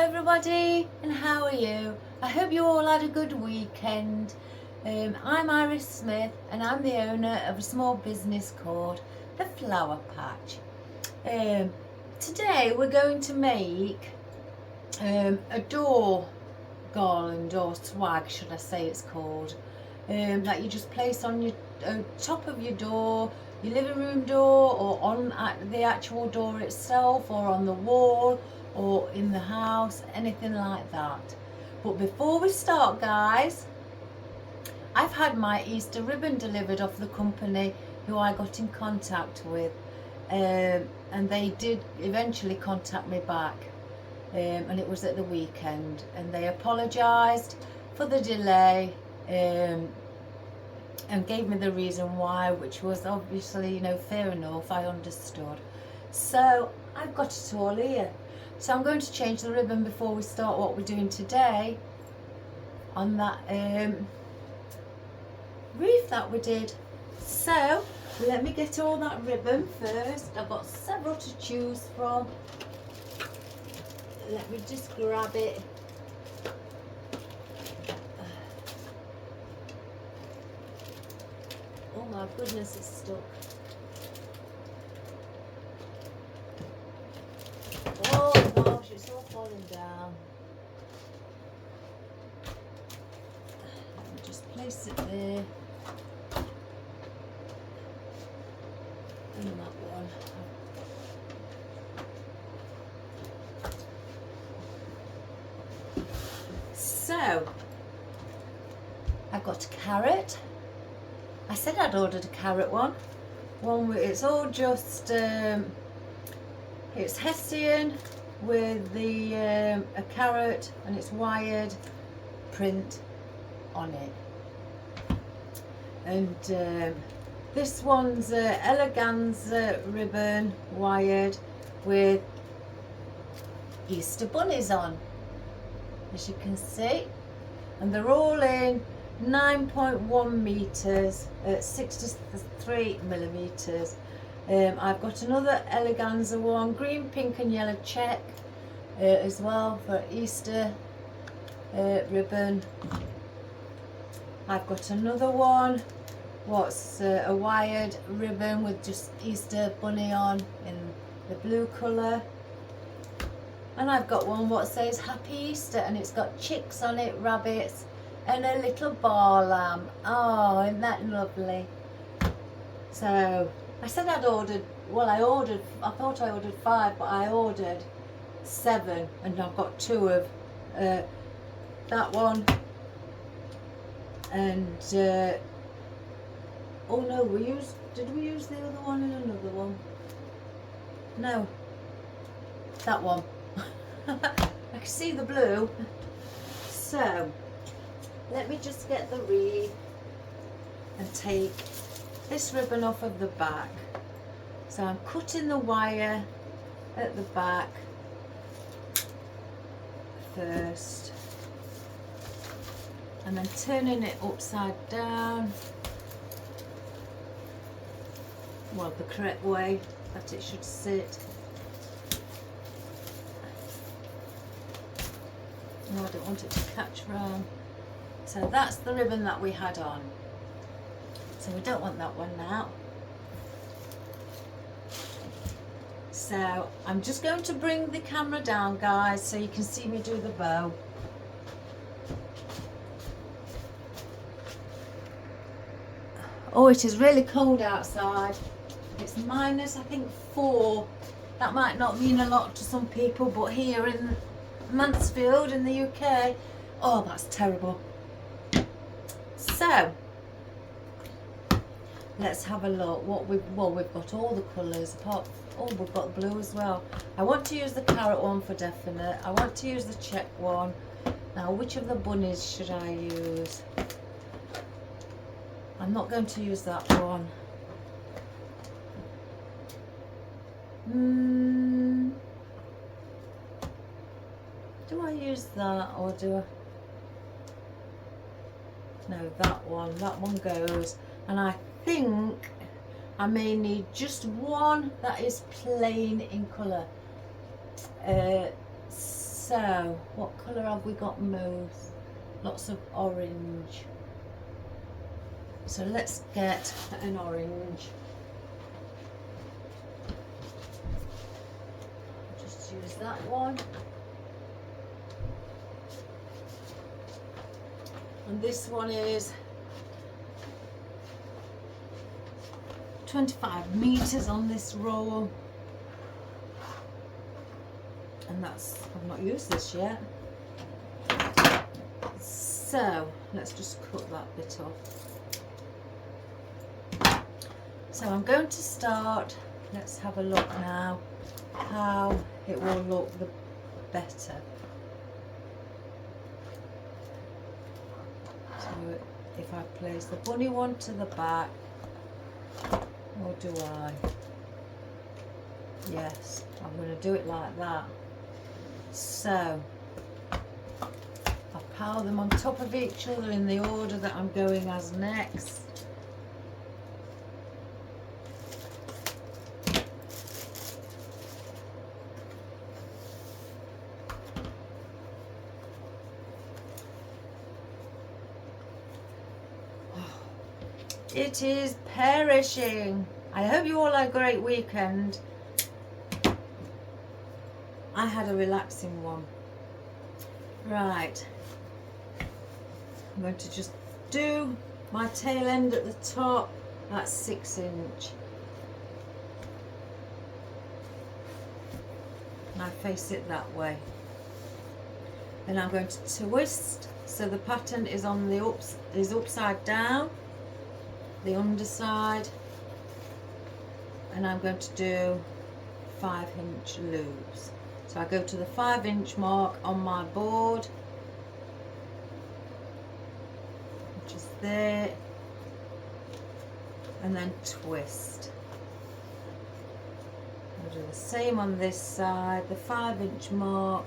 everybody, and how are you? I hope you all had a good weekend. I'm Iris Smith and I'm the owner of a small business called The Flower Patch. Today we're going to make a door garland or swag, should I say it's called, that you just place on your top of your door, your living room door, or on the actual door itself, or on the wall, or in the house, anything like that. But before we start, guys, I've had my Easter ribbon delivered off the company who I got in contact with, and they did eventually contact me back, and it was at the weekend, and they apologised for the delay, and gave me the reason why, which was obviously, you know, fair enough. I understood. So I've got it all here. So I'm going to change the ribbon before we start what we're doing today on that wreath that we did. So let me get all that ribbon first. I've got several to choose from. Let me just grab it. Oh my goodness, it's stuck. Oh gosh, it's all falling down. Let me just place it there. And that one. So, I've got a carrot. I said I'd ordered a carrot one. It's all just, it's Hessian with the a carrot, and it's wired print on it. And this one's Eleganza ribbon wired with Easter bunnies on, as you can see, and they're all in 9.1 meters at 63 millimeters. I've got another Eleganza one, green, pink and yellow check as well for Easter ribbon. I've got another one, what's a wired ribbon with just Easter bunny on in the blue colour. And I've got one what says Happy Easter, and it's got chicks on it, rabbits, and a little bar lamb. Oh, isn't that lovely? So I said I'd ordered, well, I thought I ordered 5, but I ordered 7, and I've got 2 of that one, and oh no, did we use the other one in another one? No, that one. I can see the blue. So let me just get the wreath and take this ribbon off of the back. So I'm cutting the wire at the back first, and then turning it upside down, well, the correct way that it should sit. No, I don't want it to catch round. So that's the ribbon that we had on. So we don't want that one now. So I'm just going to bring the camera down, guys, so you can see me do the bow. Oh, it is really cold outside. It's minus, I think, 4. That might not mean a lot to some people, but here in Mansfield in the UK, oh, that's terrible. So let's have a look. We've got all the colours apart. Oh, we've got blue as well. I want to use the carrot one for definite. I want to use the check one. Now, which of the bunnies should I use? I'm not going to use that one. Do I use that, or do I? No, that one goes. And I think I may need just one that is plain in colour. So, what colour have we got most? Lots of orange. So let's get an orange. Just use that one. And this one is 25 meters on this roll. And that's, I've not used this yet. So let's just cut that bit off. So I'm going to start, let's have a look now how it will look the better. So if I place the bunny one to the back, or do I? Yes, I'm going to do it like that. So I'll pile them on top of each other in the order that I'm going as next. It is perishing. I hope you all had a great weekend. I had a relaxing one. Right. I'm going to just do my tail end at the top. That's 6 inch. And I face it that way. Then I'm going to twist so the pattern is on the upside down, the underside, and I'm going to do 5-inch loops. So I go to the 5-inch mark on my board, which is there, and then twist. I'll do the same on this side, the 5-inch mark,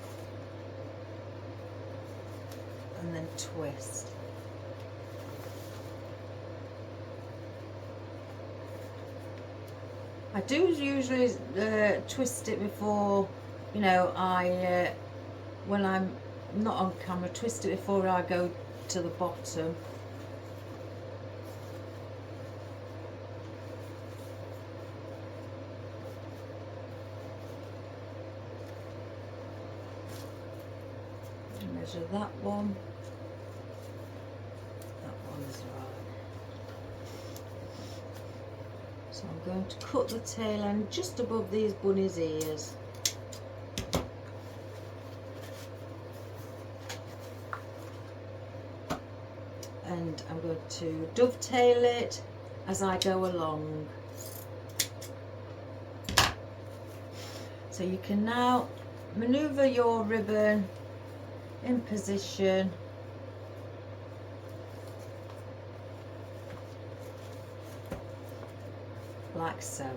and then twist. I do usually twist it before, you know, when I'm not on camera, twist it before I go to the bottom. Measure that one. That one is right. So I'm going to cut the tail end just above these bunny's ears. And I'm going to dovetail it as I go along. So you can now maneuver your ribbon in position like so.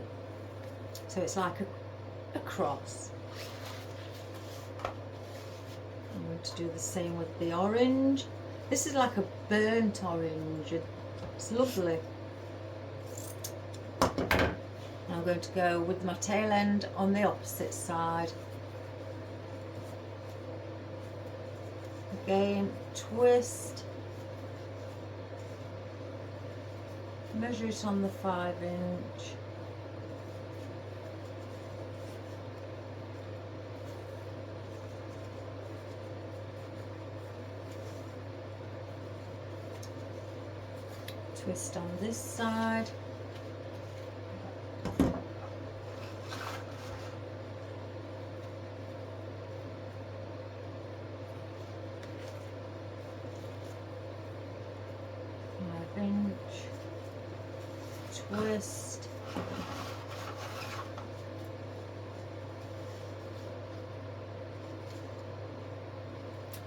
So it's like a cross. I'm going to do the same with the orange. This is like a burnt orange. It's lovely. And I'm going to go with my tail end on the opposite side. Again, twist. Measure it on the 5-inch. Twist on this side. Twist.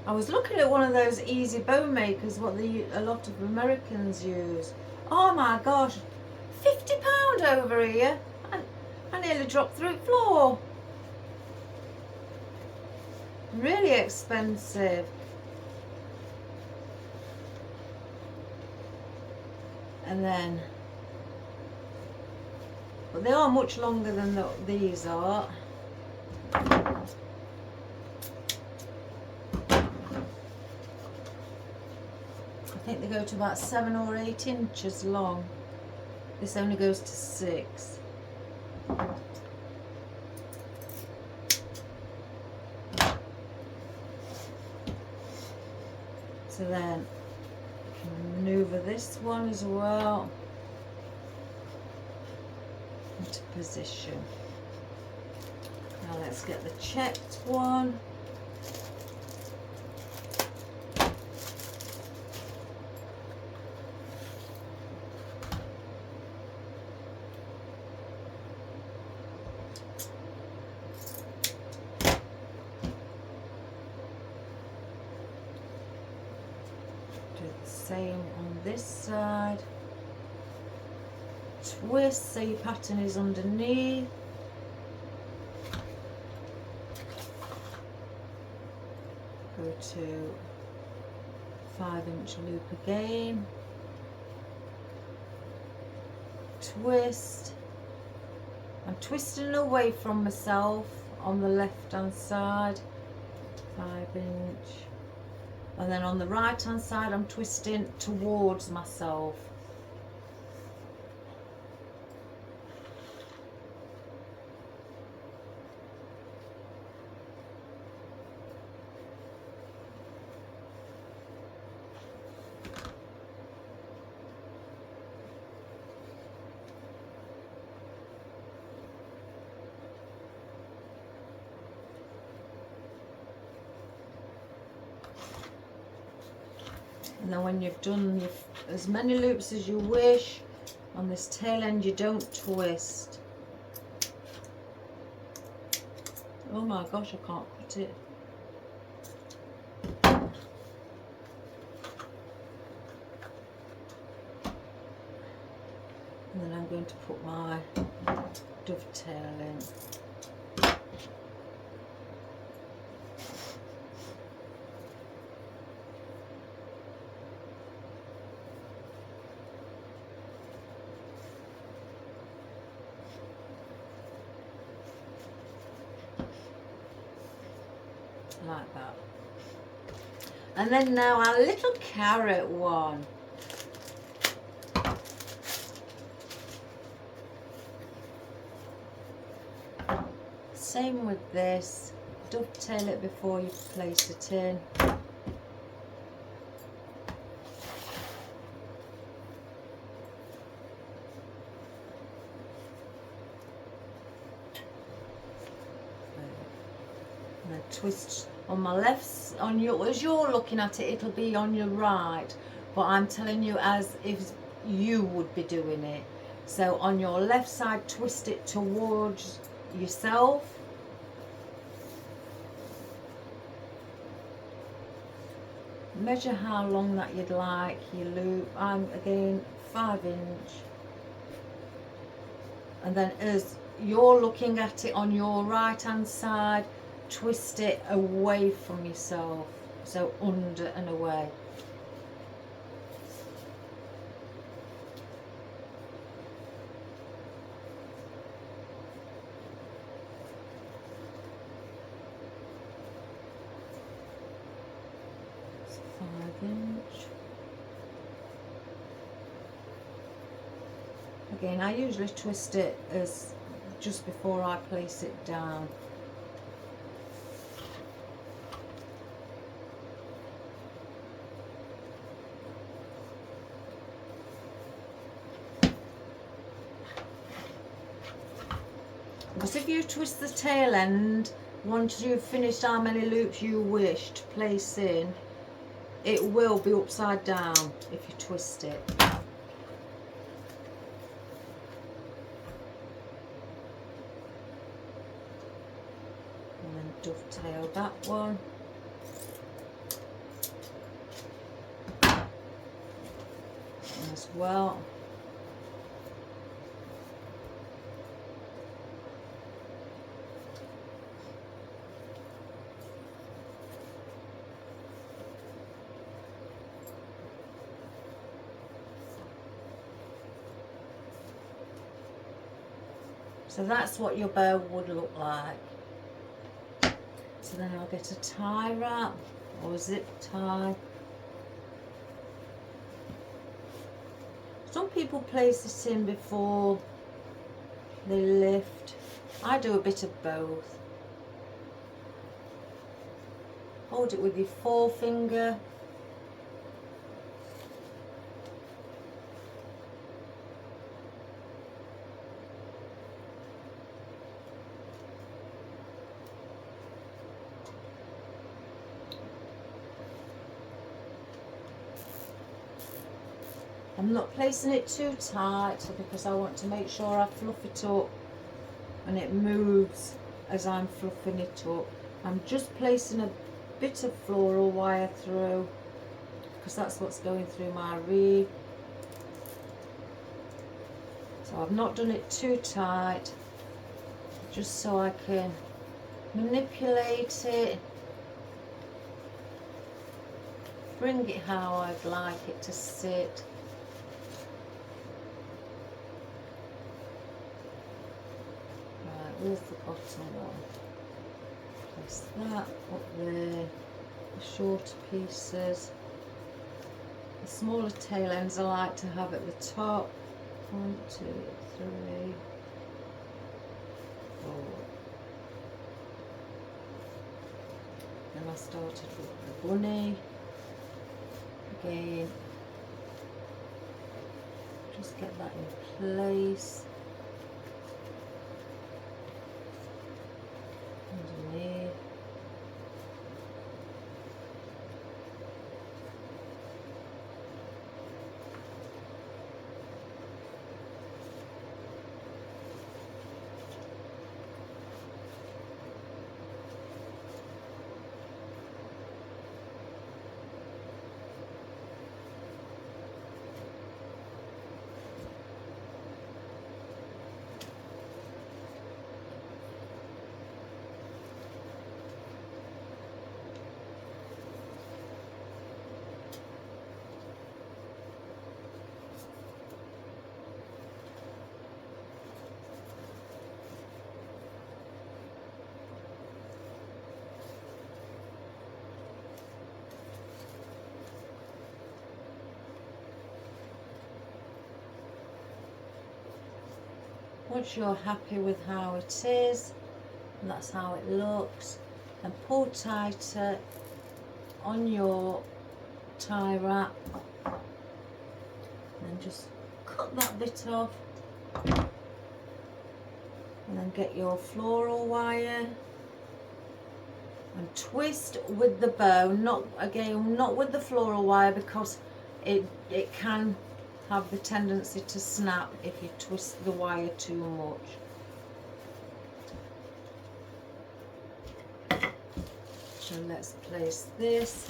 I was looking at one of those easy bow makers, what a lot of Americans use. Oh my gosh, £50 over here. I nearly dropped through the floor. Really expensive. And then, but they are much longer than these are. think they go to about 7 or 8 inches long. This only goes to 6. So then you can maneuver this one as well into position. Now let's get the checked one. Same on this side. Twist so your pattern is underneath. Go to 5-inch loop again. Twist. I'm twisting away from myself on the left hand side. 5-inch. And then on the right hand side I'm twisting towards myself. And then when you've done as many loops as you wish on this tail end, you don't twist. Oh my gosh, I can't cut it. And then I'm going to put my dovetail in. Like that. And then now our little carrot one. Same with this, dovetail it before you place it in. And then twist on my left, on your, as you're looking at it, it'll be on your right, but I'm telling you as if you would be doing it. So on your left side, twist it towards yourself. Measure how long that you'd like your loop. I'm again 5-inch. And then as you're looking at it on your right hand side, twist it away from yourself, so under and away. It's 5-inch. Again, I usually twist it as just before I place it down. Because if you twist the tail end, once you've finished how many loops you wish to place in, it will be upside down if you twist it. And then dovetail that one. As well. So that's what your bow would look like. So then I'll get a tie wrap or a zip tie. Some people place it in before they lift. I do a bit of both. Hold it with your forefinger. I'm not placing it too tight because I want to make sure I fluff it up and it moves as I'm fluffing it up. I'm just placing a bit of floral wire through because that's what's going through my wreath. So I've not done it too tight, just so I can manipulate it, bring it how I'd like it to sit. Where's the bottom one? Place that up there, the shorter pieces. The smaller tail ends I like to have at the top. 1, 2, 3, 4. Then I started with the bunny. Again, just get that in place. Underneath. Once you're happy with how it is, and that's how it looks, then pull tighter on your tie wrap and then just cut that bit off, and then get your floral wire and twist with the bow, not with the floral wire, because it can have the tendency to snap if you twist the wire too much. So let's place this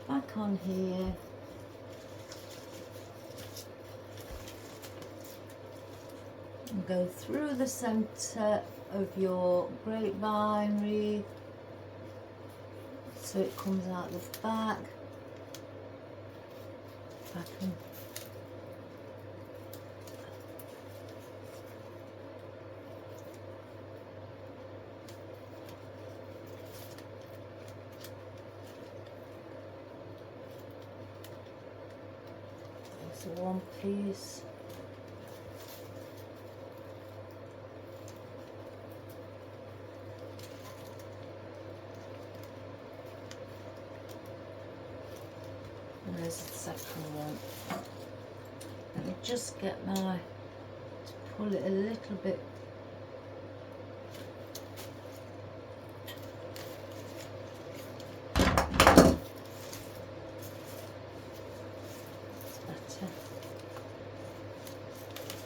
back on here. And go through the centre of your grapevine wreath so it comes out the back. And there's one piece. And there's the second one. Let me just get to pull it a little bit. That's better.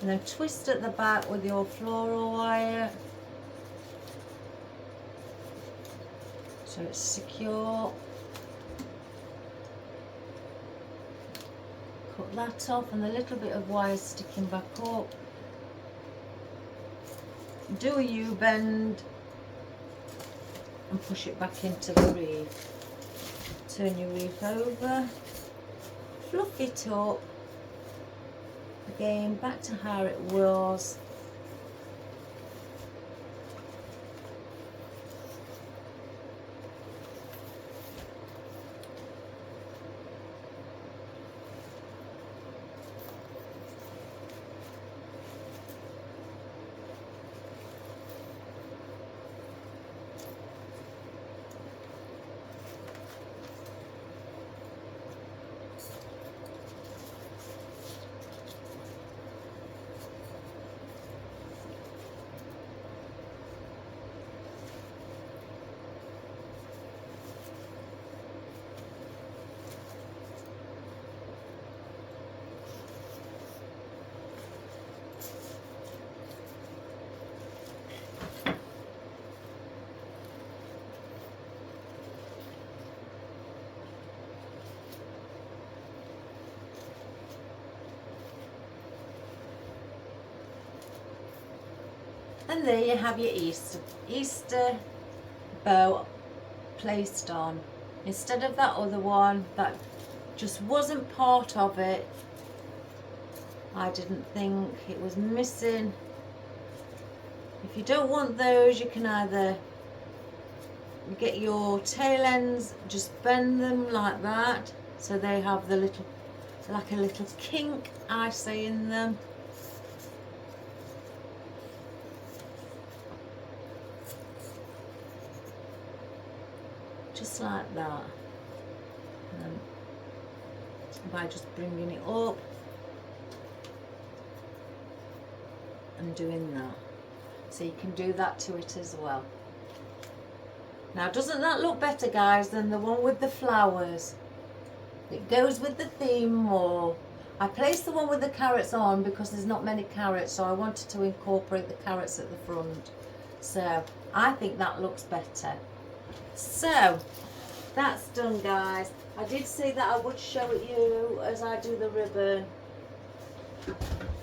And then twist at the back with your floral wire so it's secure. Cut that off, and the little bit of wire sticking back up. Do a U-bend and push it back into the wreath. Turn your wreath over, fluff it up, again back to how it was. And there you have your Easter bow placed on. Instead of that other one that just wasn't part of it. I didn't think it was missing. If you don't want those, you can either get your tail ends, just bend them like that, so they have the little, like a little kink, I say, in them. Just like that. And by just bringing it up and doing that. So you can do that to it as well. Now, doesn't that look better, guys, than the one with the flowers? It goes with the theme more. I placed the one with the carrots on because there's not many carrots, so I wanted to incorporate the carrots at the front. So I think that looks better. So that's done, guys. I did say that I would show it you as I do the ribbon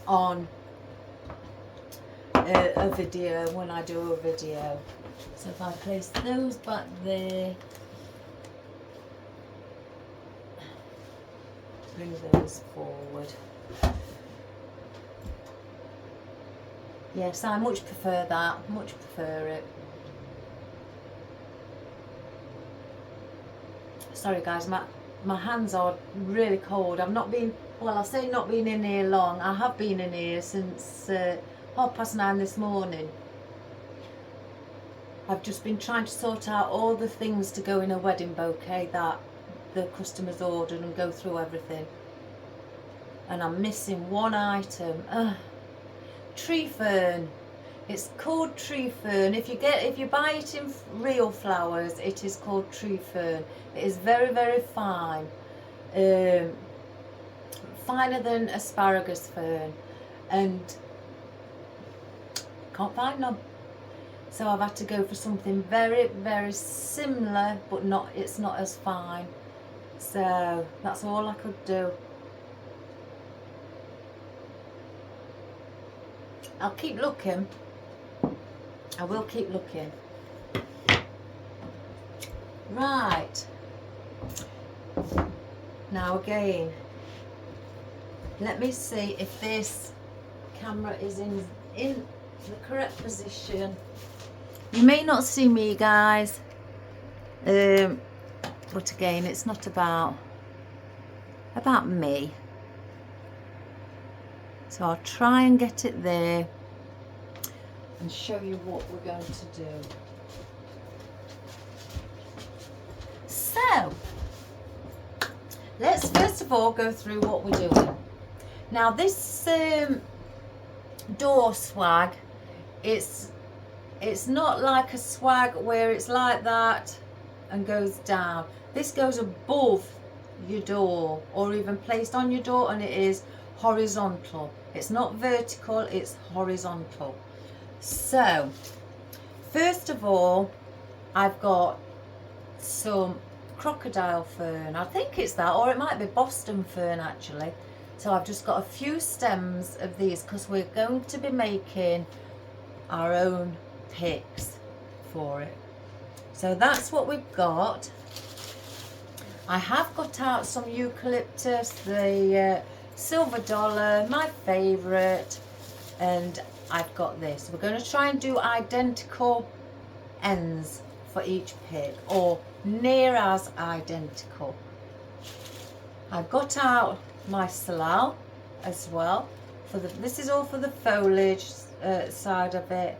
on a video, when I do a video. So if I place those back there, bring those forward. Yes, I much prefer that, much prefer it. Sorry guys, my hands are really cold. I've not been, well, I say not been in here long. I have been in here since 9:30 this morning. I've just been trying to sort out all the things to go in a wedding bouquet that the customers ordered and go through everything. And I'm missing one item. Tree fern. It's called tree fern. If you buy it in real flowers, it is called tree fern. It is very, very fine. Finer than asparagus fern. And can't find none. So I've had to go for something very, very similar, but it's not as fine. So that's all I could do. I'll keep looking. I will keep looking. Right. Now again, let me see if this camera is in the correct position. You may not see me, guys, but again, it's not about me. So I'll try and get it there and show you what we're going to do. So let's first of all go through what we're doing. Now this door swag, it's not like a swag where it's like that and goes down. This goes above your door, or even placed on your door, and it is horizontal. It's not vertical, it's horizontal. So first of all, I've got some crocodile fern. I think it's that, or it might be Boston fern actually. So I've just got a few stems of these because we're going to be making our own picks for it. So that's what we've got. I have got out some eucalyptus, the silver dollar, my favourite, and I've got this. We're going to try and do identical ends for each pick, or near as identical. I've got out my salal as well. This is all for the foliage side of it.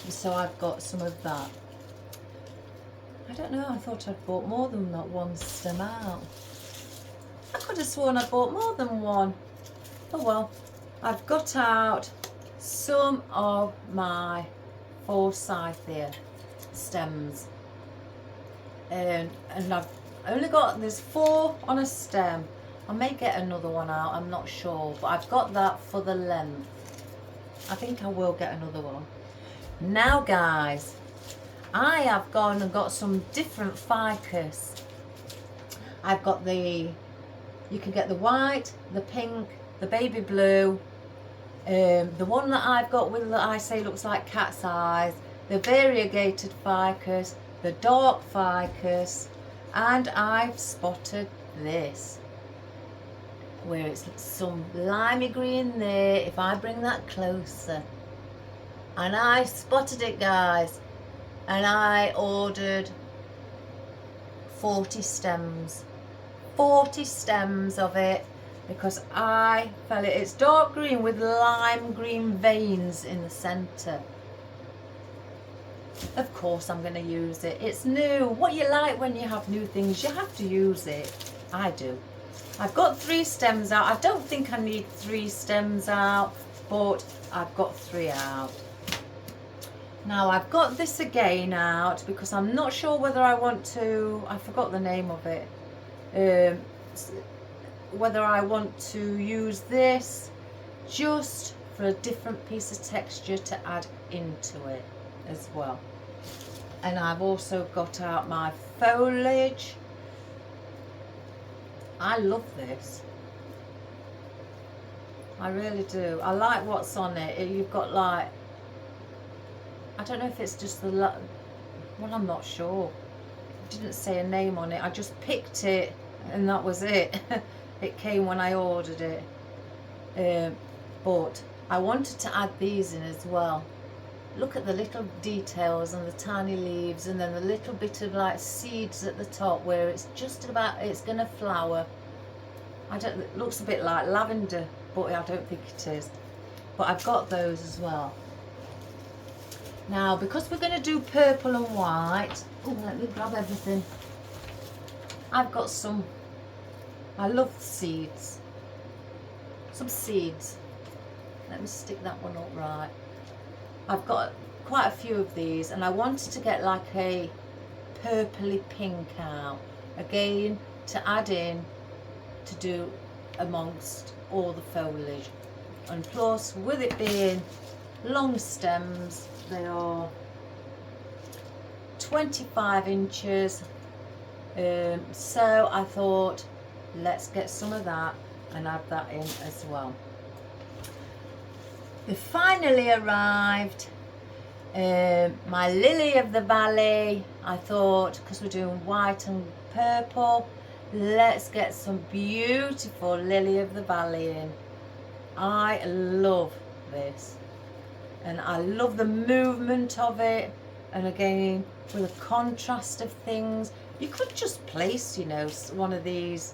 So I've got some of that. I don't know, I thought I'd bought more than that one stem out. I could have sworn I bought more than one. Oh well. I've got out some of my forsythia stems. And I've only got, there's 4 on a stem. I may get another one out, I'm not sure. But I've got that for the length. I think I will get another one. Now guys, I have gone and got some different ficus. I've got you can get the white, the pink, the baby blue, The one that I've got with that I say looks like cat's eyes, the variegated ficus, the dark ficus, and I've spotted this, where it's some limey green there. If I bring that closer, and I spotted it, guys, and I ordered 40 stems of it, because I felt it's dark green with lime green veins in the centre. Of course I'm going to use it. It's new. What you like when you have new things, you have to use it. I do. I've got 3 stems out. I don't think I need 3 stems out, but I've got 3 out. Now I've got this again out because I'm not sure whether I want to, I forgot the name of it, whether I want to use this just for a different piece of texture to add into it as well. And I've also got out my foliage. I love this. I really do. I like what's on it. You've got like, I don't know if it's just the, well, I'm not sure. It didn't say a name on it. I just picked it and that was it. It came when I ordered it. But I wanted to add these in as well. Look at the little details and the tiny leaves, and then the little bit of like seeds at the top where it's just about, it's going to flower. It looks a bit like lavender, but I don't think it is. But I've got those as well. Now, because we're going to do purple and white, oh, let me grab everything. I've got some, I love seeds. Some seeds. Let me stick that one up right. I've got quite a few of these, and I wanted to get like a purpley pink out. Again, to add in, to do amongst all the foliage. And plus, with it being long stems, they are 25 inches, so I thought let's get some of that and add that in as well. They finally arrived, my lily of the valley. I thought, because we're doing white and purple, let's get some beautiful lily of the valley in. I love this. And I love the movement of it, and again with the contrast of things. You could just place, you know, one of these,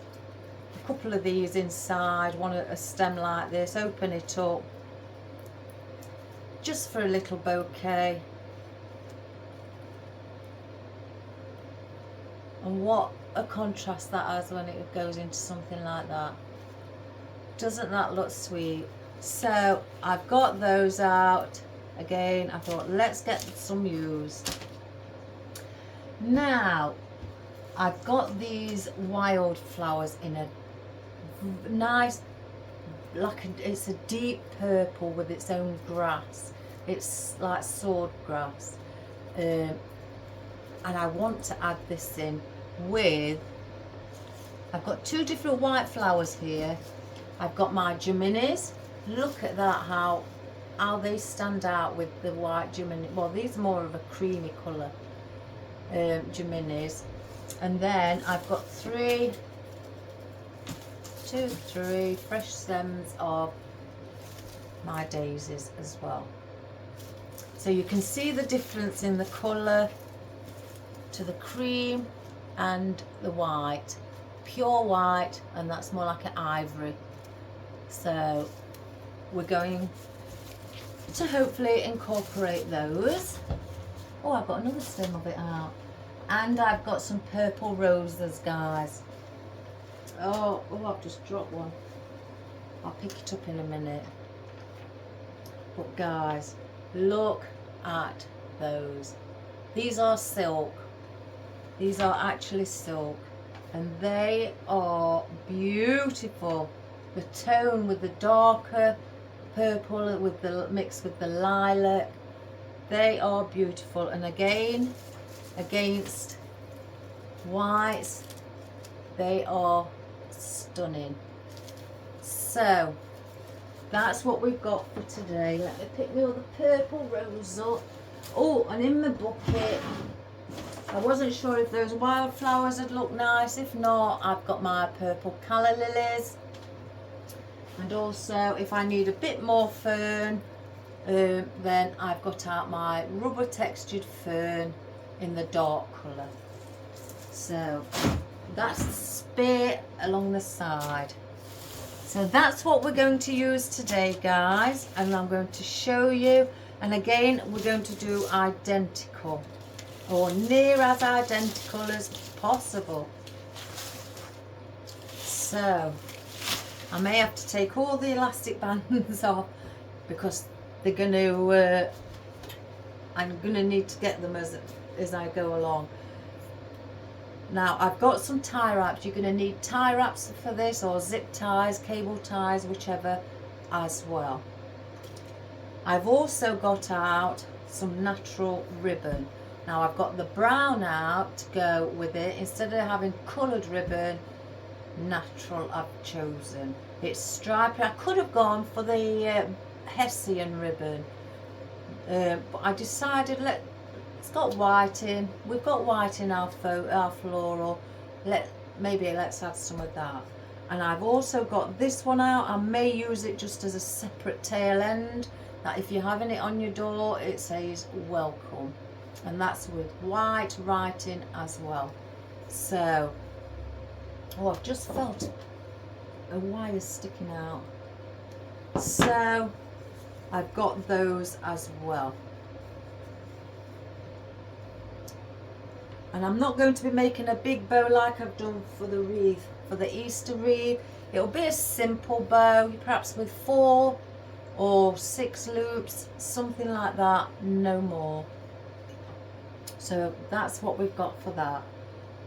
a couple of these inside a stem like this, open it up just for a little bouquet. And what a contrast that has when it goes into something like that. Doesn't that look sweet? So I've got those out. Again, I thought let's get some used. Now I've got these wildflowers in a nice, it's a deep purple with its own grass. It's like sword grass, and I want to add this in with, I've got 2 different white flowers here. I've got my Geminis. Look at that, how they stand out with the white Gemini. Well, these are more of a creamy colour, Geminis. And then I've got 3 fresh stems of my daisies as well. So you can see the difference in the colour to the cream and the white. Pure white, and that's more like an ivory. So we're going to hopefully incorporate those. Oh, I've got another stem of it out. And I've got some purple roses, guys. Oh, I've just dropped one. I'll pick it up in a minute. But guys, look at those. These are silk. These are actually silk. And they are beautiful. The tone with the darker purple with the mixed with the lilac, they are beautiful. And again, against whites, they are stunning. So that's what we've got for today. Let me pick my other purple rose up. Oh, and in my bucket, I wasn't sure if those wildflowers would look nice. If not, I've got my purple calla lilies. And also, if I need a bit more fern, then I've got out my rubber textured fern in the dark colour. So that's the spear along the side. So that's what we're going to use today, guys, and I'm going to show you. And again, we're going to do identical, or near as identical as possible. So I may have to take all the elastic bands off because they're going to I'm going to need to get them as I go along. Now I've got some tie wraps. You're going to need tie wraps for this, or zip ties, cable ties, whichever as well. I've also got out some natural ribbon. Now I've got the brown out to go with it. Instead of having coloured ribbon, natural I've chosen. It's striped. I could have gone for the Hessian ribbon, but I decided it's got white in. We've got white in our floral. Maybe let's add some of that. And I've also got this one out. I may use it just as a separate tail end, that if you're having it on your door, it says welcome. And that's with white writing as well. So, oh, I've just felt a wire sticking out. So I've got those as well. And I'm not going to be making a big bow like I've done for the wreath, for the Easter wreath. It'll be a simple bow, perhaps with 4 or 6 loops, something like that, no more. So that's what we've got for that.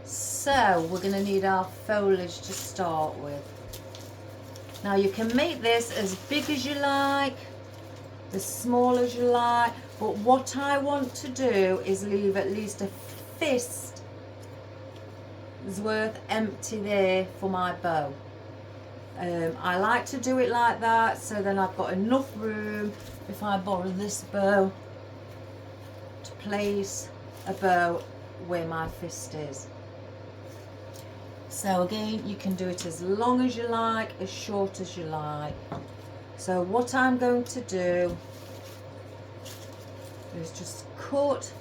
So we're going to need our foliage to start with. Now you can make this as big as you like, as small as you like, but what I want to do is leave at least a fist's worth empty there for my bow. I like to do it like that, so then I've got enough room, if I borrow this bow, to place a bow where my fist is. So again, you can do it as long as you like, as short as you like. So what I'm going to do is just cut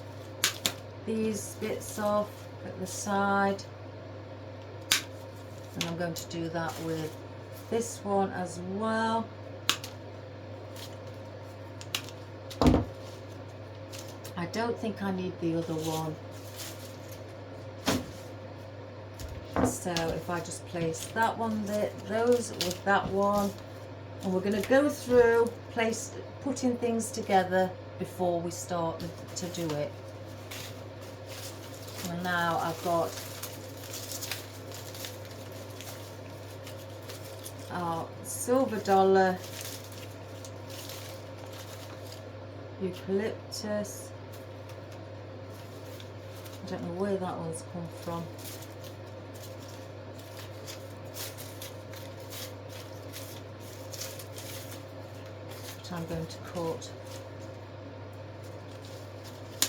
these bits off at the side, and I'm going to do that with this one as well. I don't think I need the other one. So if I just place that one there, those with that one, and we're going to go through putting things together before we start to do it. And now I've got our silver dollar, eucalyptus. I don't know where that one's come from. But I'm going to cut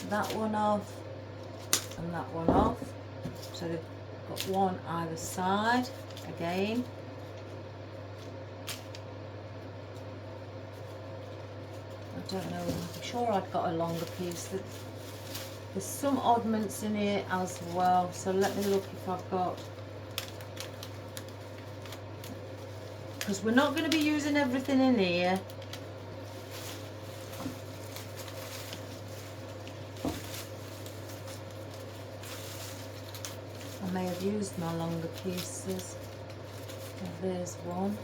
that one off and that one off. So they've got one either side again. I don't know, I'm sure I've got a longer piece. There's some oddments in here as well, so let me look if I've got, because we're not going to be using everything in here. I may have used my longer pieces. And there's one.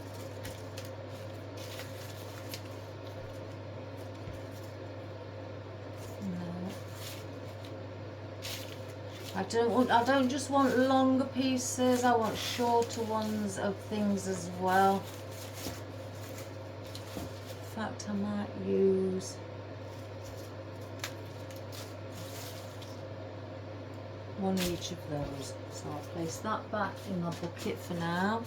I don't just want longer pieces, I want shorter ones of things as well. In fact, I might use one each of those. So I'll place that back in my bucket for now.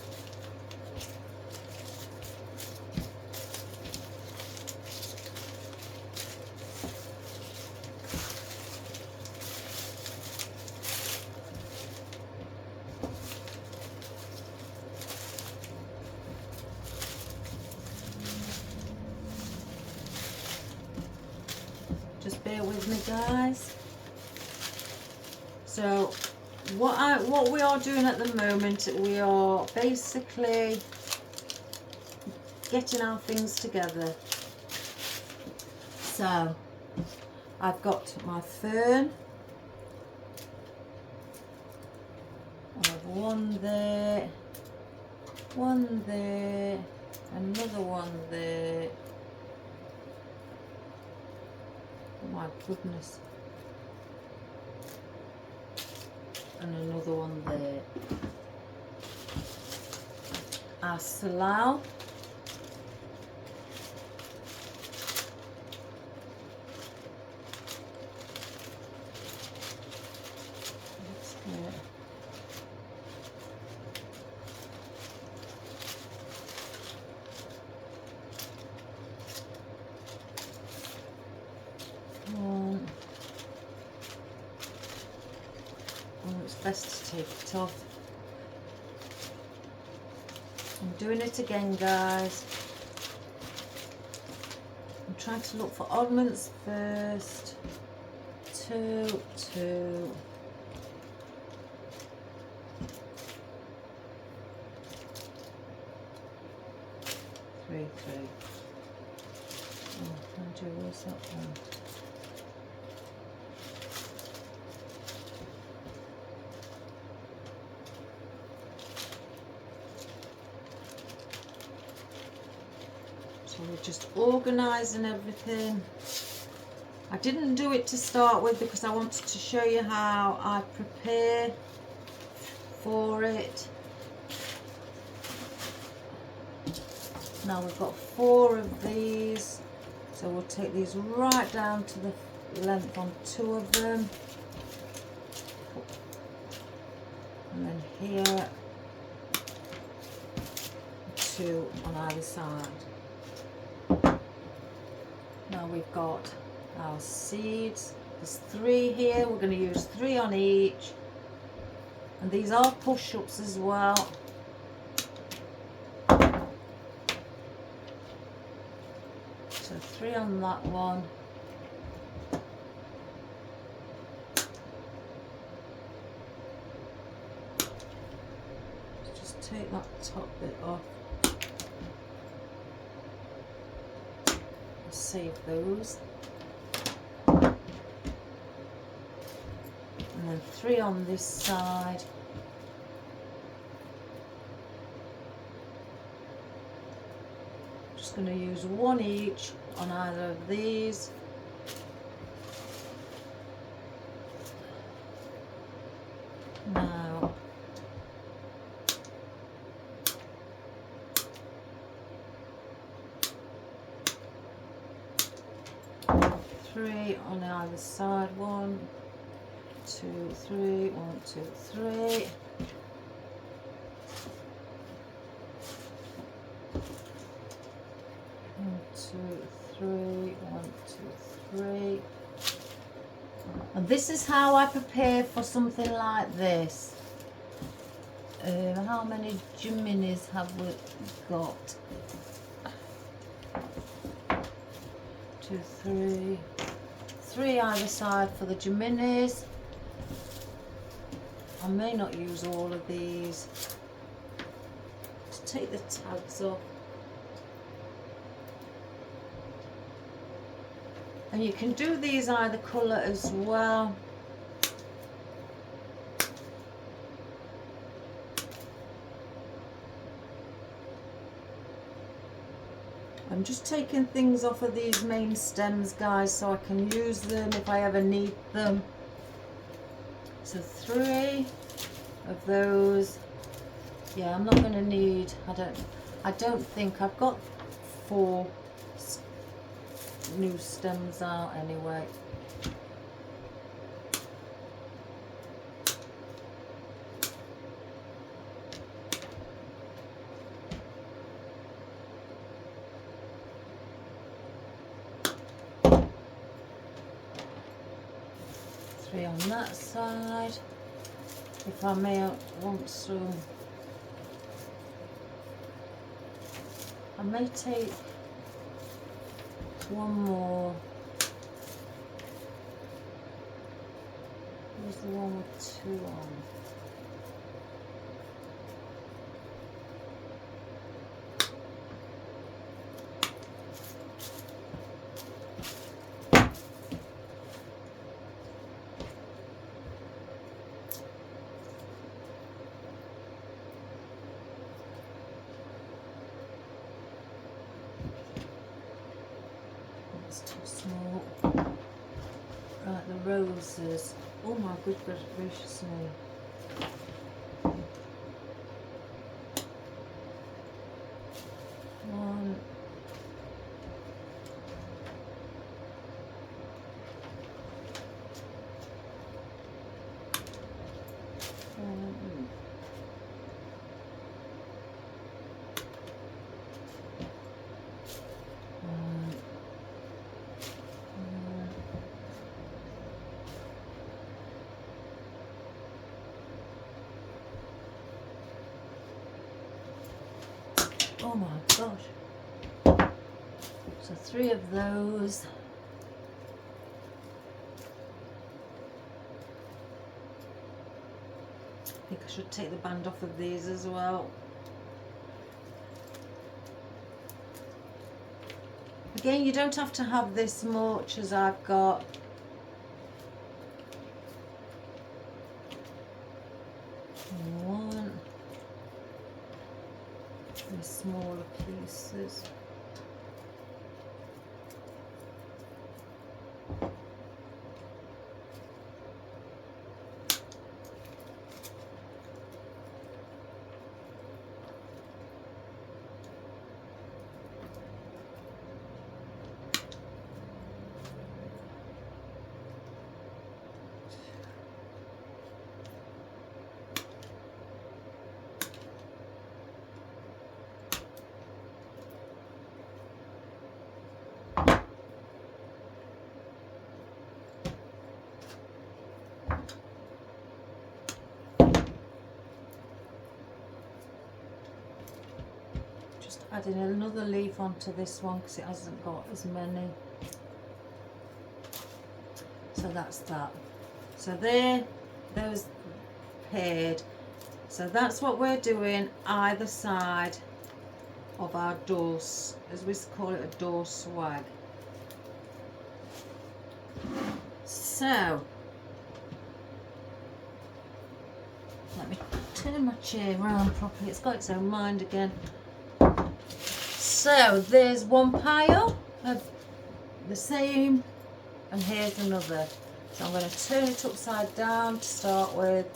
me, guys. So what we are doing at the moment, we are basically getting our things together. So I've got my fern. I have one there, another one there. Oh my goodness. And another one there. Our salal. Best to take it off. I'm doing it again, guys. I'm trying to look for oddments first. 2, 2. 3, 3. Oh, Andrew, where's that one? So we're just organising everything. I didn't do it to start with because I wanted to show you how I prepare for it. Now we've got 4 of these, so we'll take these right down to the length on 2 of them, and then here 2 on either side. Now we've got our seeds. There's 3 here. We're going to use 3 on each, and these are push-ups as well. So 3 on that one. Just take that top bit off. Save those. And then 3 on this side. Just going to use 1 each on either of these. Now three on either side. 1, 2, 3. 1, 2, 3. And this is how I prepare for something like this. How many Geminis have we got? 2, 3. 3 either side for the Geminis. I may not use all of these. Just take the tags off. And you can do these either colour as well. I'm just taking things off of these main stems, guys, so I can use them if I ever need them. So 3 of those. Yeah, I'm not going to need, I don't think I've got 4 new stems out anyway. Three on that side. If I may want some, I may take 1 more was the one with 2 on? It's too small. Right, the roses. Oh my good gracious me. One. Oh my gosh. So 3 of those. I think I should take the band off of these as well. Again, you don't have to have this much as I've got. One. The smaller pieces. Just adding another leaf onto this one because it hasn't got as many. So that's that. So there, those paired. So that's what we're doing either side of our door, as we call it, a door swag. So let me turn my chair around properly. It's got its own mind again. So there's one pile of the same, and here's another. So I'm going to turn it upside down to start with.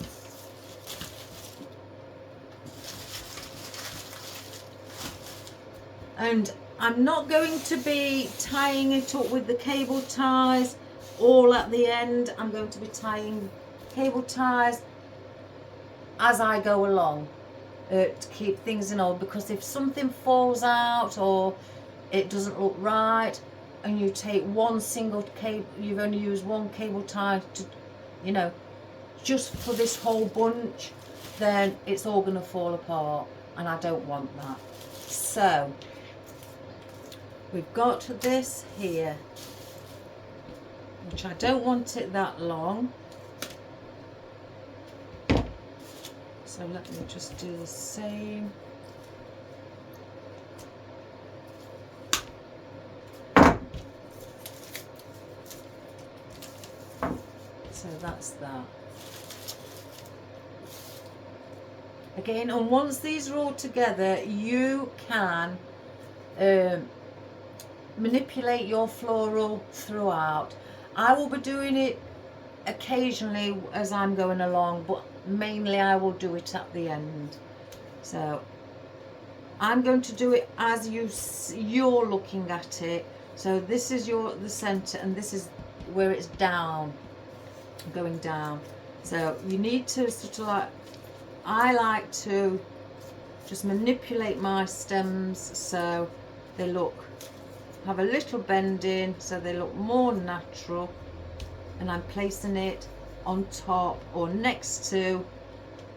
And I'm not going to be tying it up with the cable ties all at the end. I'm going to be tying cable ties as I go along to keep things in order, because if something falls out or it doesn't look right and you take one single cable, you've only used one cable tie to, you know, just for this whole bunch, then it's all going to fall apart, and I don't want that. So we've got this here, which I don't want it that long. So let me just do the same. So that's that. Again, and once these are all together, you can manipulate your floral throughout. I will be doing it occasionally as I'm going along, but mainly I will do it at the end. So I'm going to do it as you're looking at it. So this is the center, and this is where it's down, going down. So you need to sort of like, I like to just manipulate my stems so they have a little bend in, so they look more natural. And I'm placing it on top or next to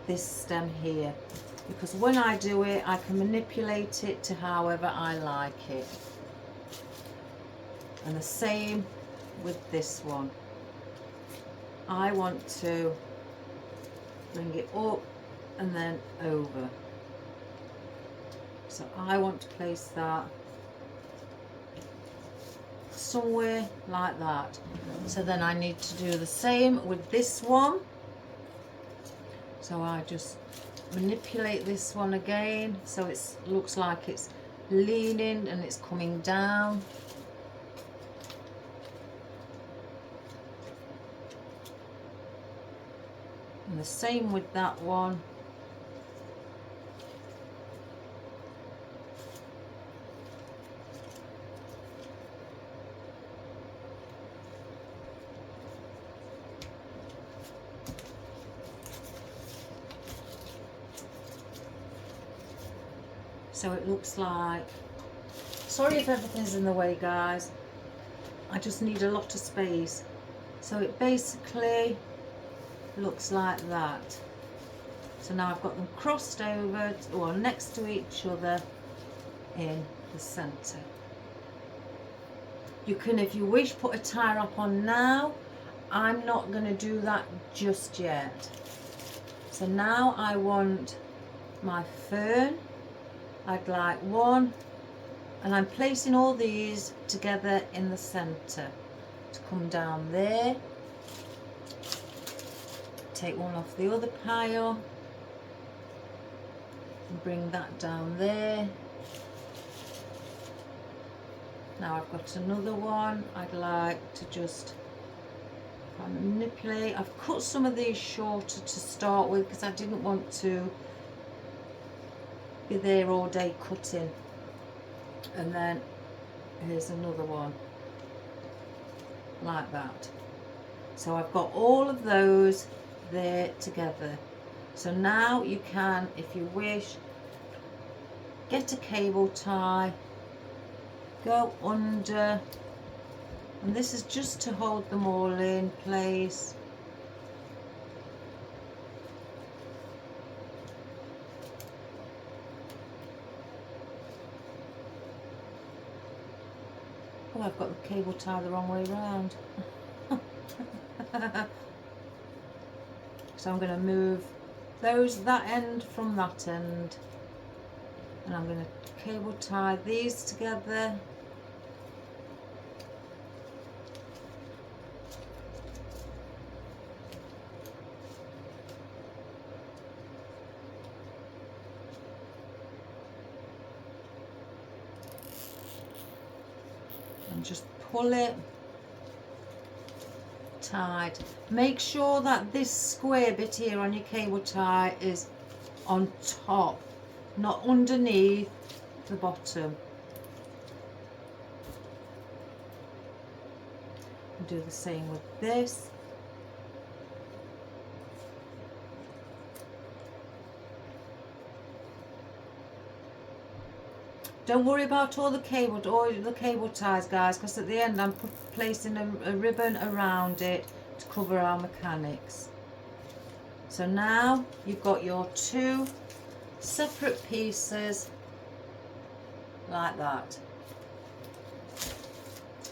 this stem here, because when I do it, I can manipulate it to however I like it. And the same with this one. I want to bring it up and then over. So I want to place that somewhere like that. So then I need to do the same with this one. So I just manipulate this one again so it looks like it's leaning and it's coming down. And the same with that one. So it looks like, sorry if everything's in the way guys, I just need a lot of space. So it basically looks like that. So now I've got them crossed over or next to each other in the center. You can, if you wish, put a tie wrap on now. I'm not going to do that just yet. So now I want my fern. I'd like one, and I'm placing all these together in the center to come down there. Take one off the other pile and bring that down there. Now I've got another one. I'd like to just manipulate. I've cut some of these shorter to start with because I didn't want to be there all day cutting. And then here's another one like that. So I've got all of those there together. So now you can, if you wish, get a cable tie, go under, and this is just to hold them all in place. Oh, I've got the cable tie the wrong way around. So I'm going to move that end from that end, and I'm going to cable tie these together. And just pull it tight. Make sure that this square bit here on your cable tie is on top, not underneath the bottom. And do the same with this. Don't worry about all the cable ties, guys, because at the end I'm placing a ribbon around it to cover our mechanics. So now you've got your two separate pieces like that.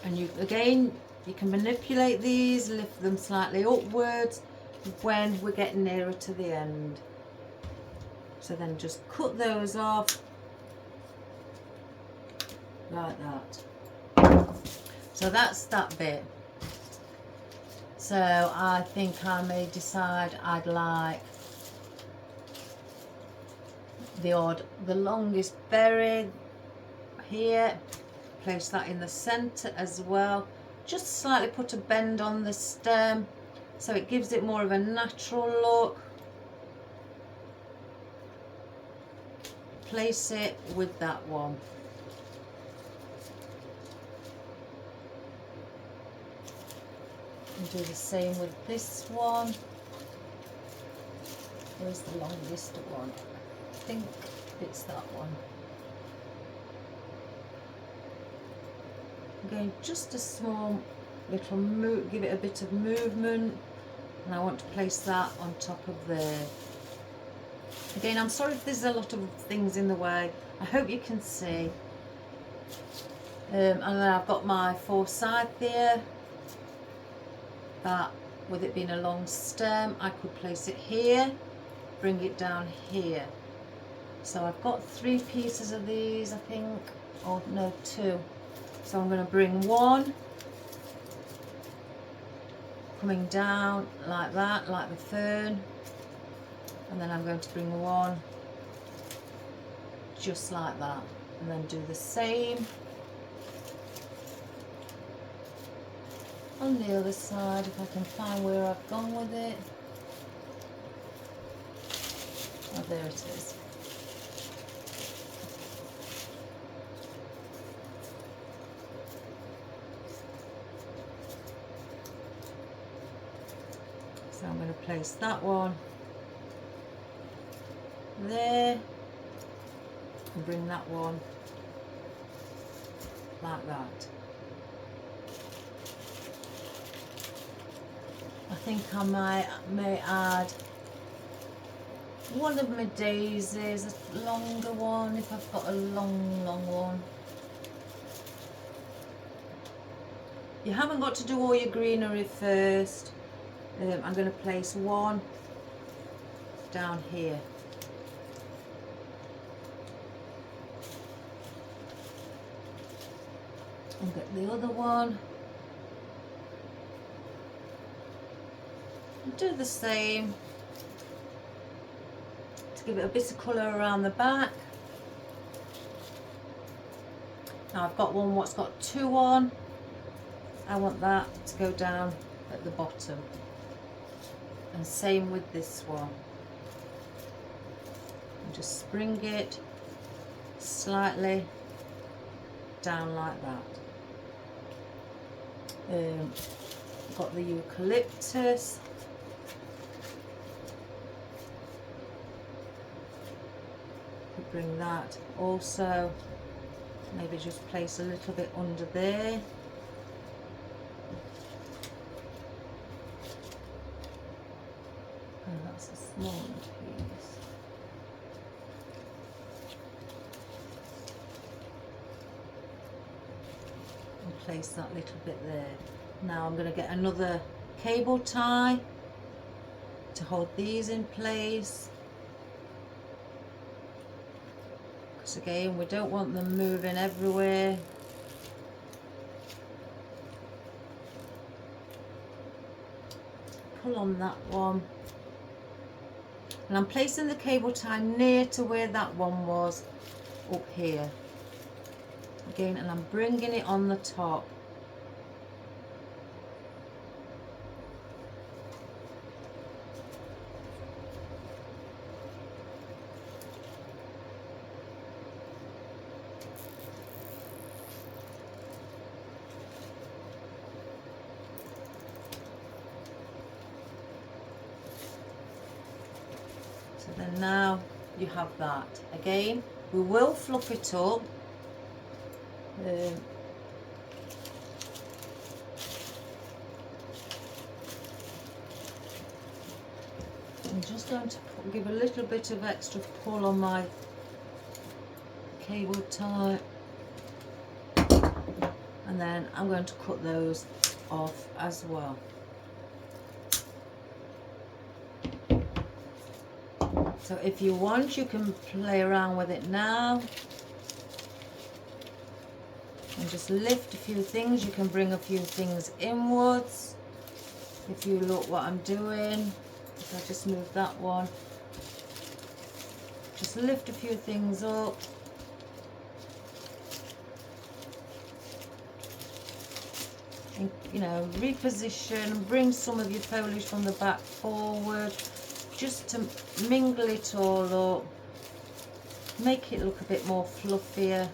And you can manipulate these, lift them slightly upwards when we're getting nearer to the end. So then just cut those off like that. So that's that bit. So I think I may decide I'd like the longest berry here. Place that in the center as well. Just slightly put a bend on the stem so it gives it more of a natural look. Place it with that one. And do the same with this one. Where's the longest one? I think it's that one. Again, just a small little move, give it a bit of movement, and I want to place that on top of there. Again, I'm sorry if there's a lot of things in the way. I hope you can see. And then I've got my forsyth there that with it being a long stem, I could place it here, bring it down here. So I've got 3 pieces of these, I think, or no, 2. So I'm going to bring one coming down like that, like the fern, and then I'm going to bring one just like that, and then do the same on the other side, if I can find where I've gone with it. Oh, there it is. So I'm going to place that one there and bring that one like that. I think I may add one of my daisies, a longer one, if I've got a long one. You haven't got to do all your greenery first. I'm going to place one down here. And get the other one. And do the same to give it a bit of colour around the back. Now I've got one what's got 2 on. I want that to go down at the bottom. And same with this one. And just spring it slightly down like that. Got the eucalyptus. Bring that also, maybe just place a little bit under there. Oh, that's a small piece. And place that little bit there. Now I'm going to get another cable tie to hold these in place. Because again, we don't want them moving everywhere. Pull on that one. And I'm placing the cable tie near to where that one was, up here. Again, and I'm bringing it on the top. So then now you have that. Again, we will fluff it up. I'm just going to give a little bit of extra pull on my cable tie, and then I'm going to cut those off as well. So if you want, you can play around with it now and just lift a few things. You can bring a few things inwards. If you look what I'm doing, if I just move that one, just lift a few things up. And, you know, reposition, bring some of your foliage from the back forward, just to mingle it all up, make it look a bit more fluffier.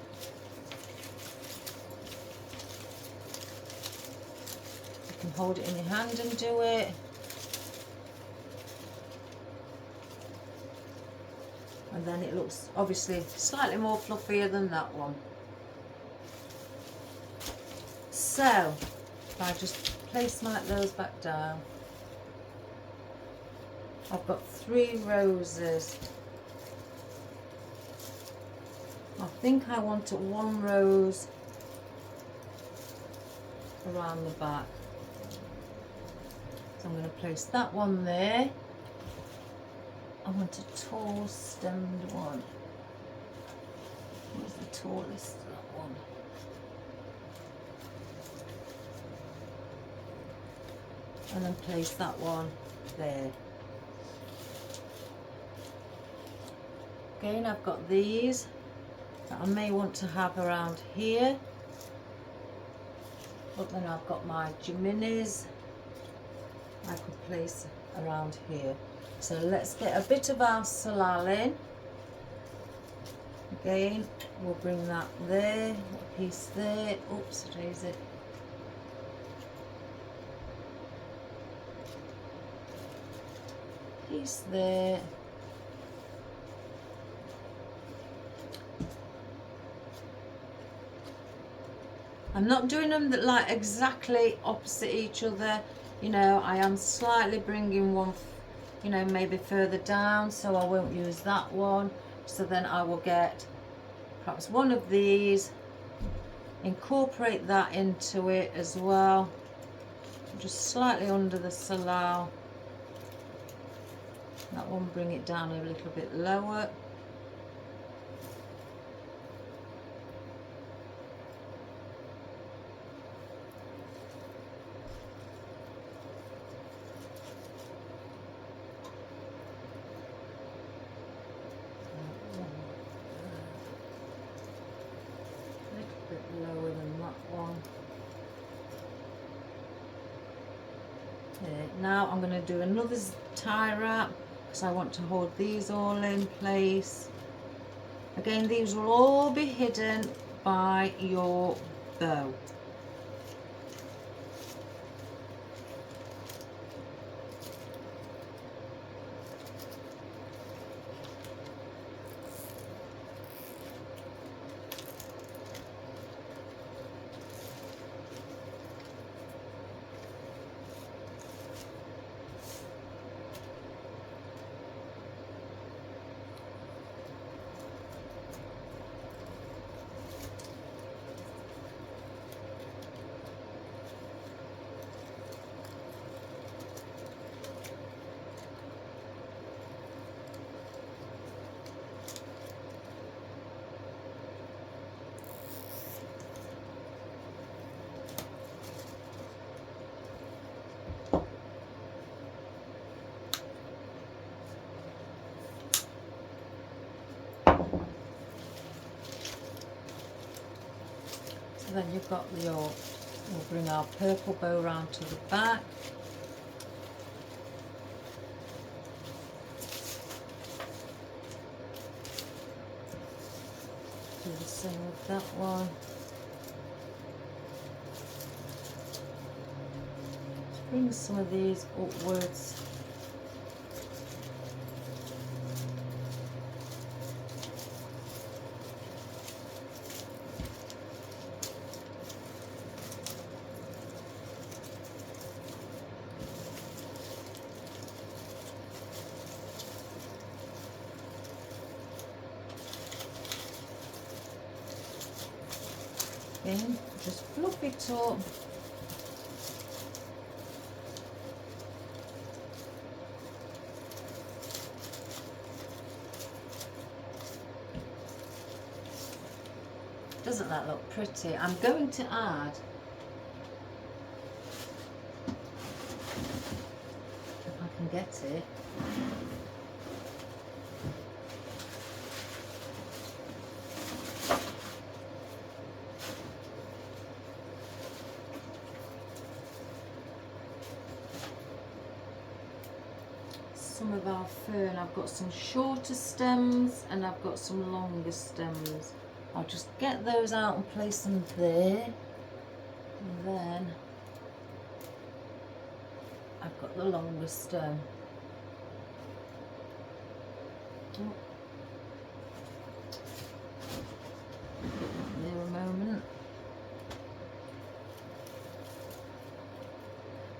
You can hold it in your hand and do it. And then it looks obviously slightly more fluffier than that one. So, if I just place those back down, I've got 3 roses. I think I want 1 rose around the back. So I'm going to place that one there. I want a tall stemmed one. Where's the tallest? That one. And then place that one there. Again, I've got these that I may want to have around here. But then I've got my Geminis I could place around here. So let's get a bit of our Salal in. Again, we'll bring that there, a piece there. Oops, daisy. Piece there. I'm not doing them that like exactly opposite each other. You know, I am slightly bringing one, you know, maybe further down, so I won't use that one. So then I will get perhaps one of these, incorporate that into it as well, just slightly under the Salal. That one, bring it down a little bit lower. Lower than that one. Okay, now I'm going to do another tie wrap because I want to hold these all in place. Again, these will all be hidden by your bow. So then you've got your, we'll bring our purple bow round to the back. Do the same with that one. Bring some of these upwards. Again, just fluff it up. Doesn't that look pretty? I'm going to add, if I can get it, some of our fern. I've got some shorter stems and I've got some longer stems. I'll just get those out and place them there, and then I've got the longer stem. Oh. There a moment.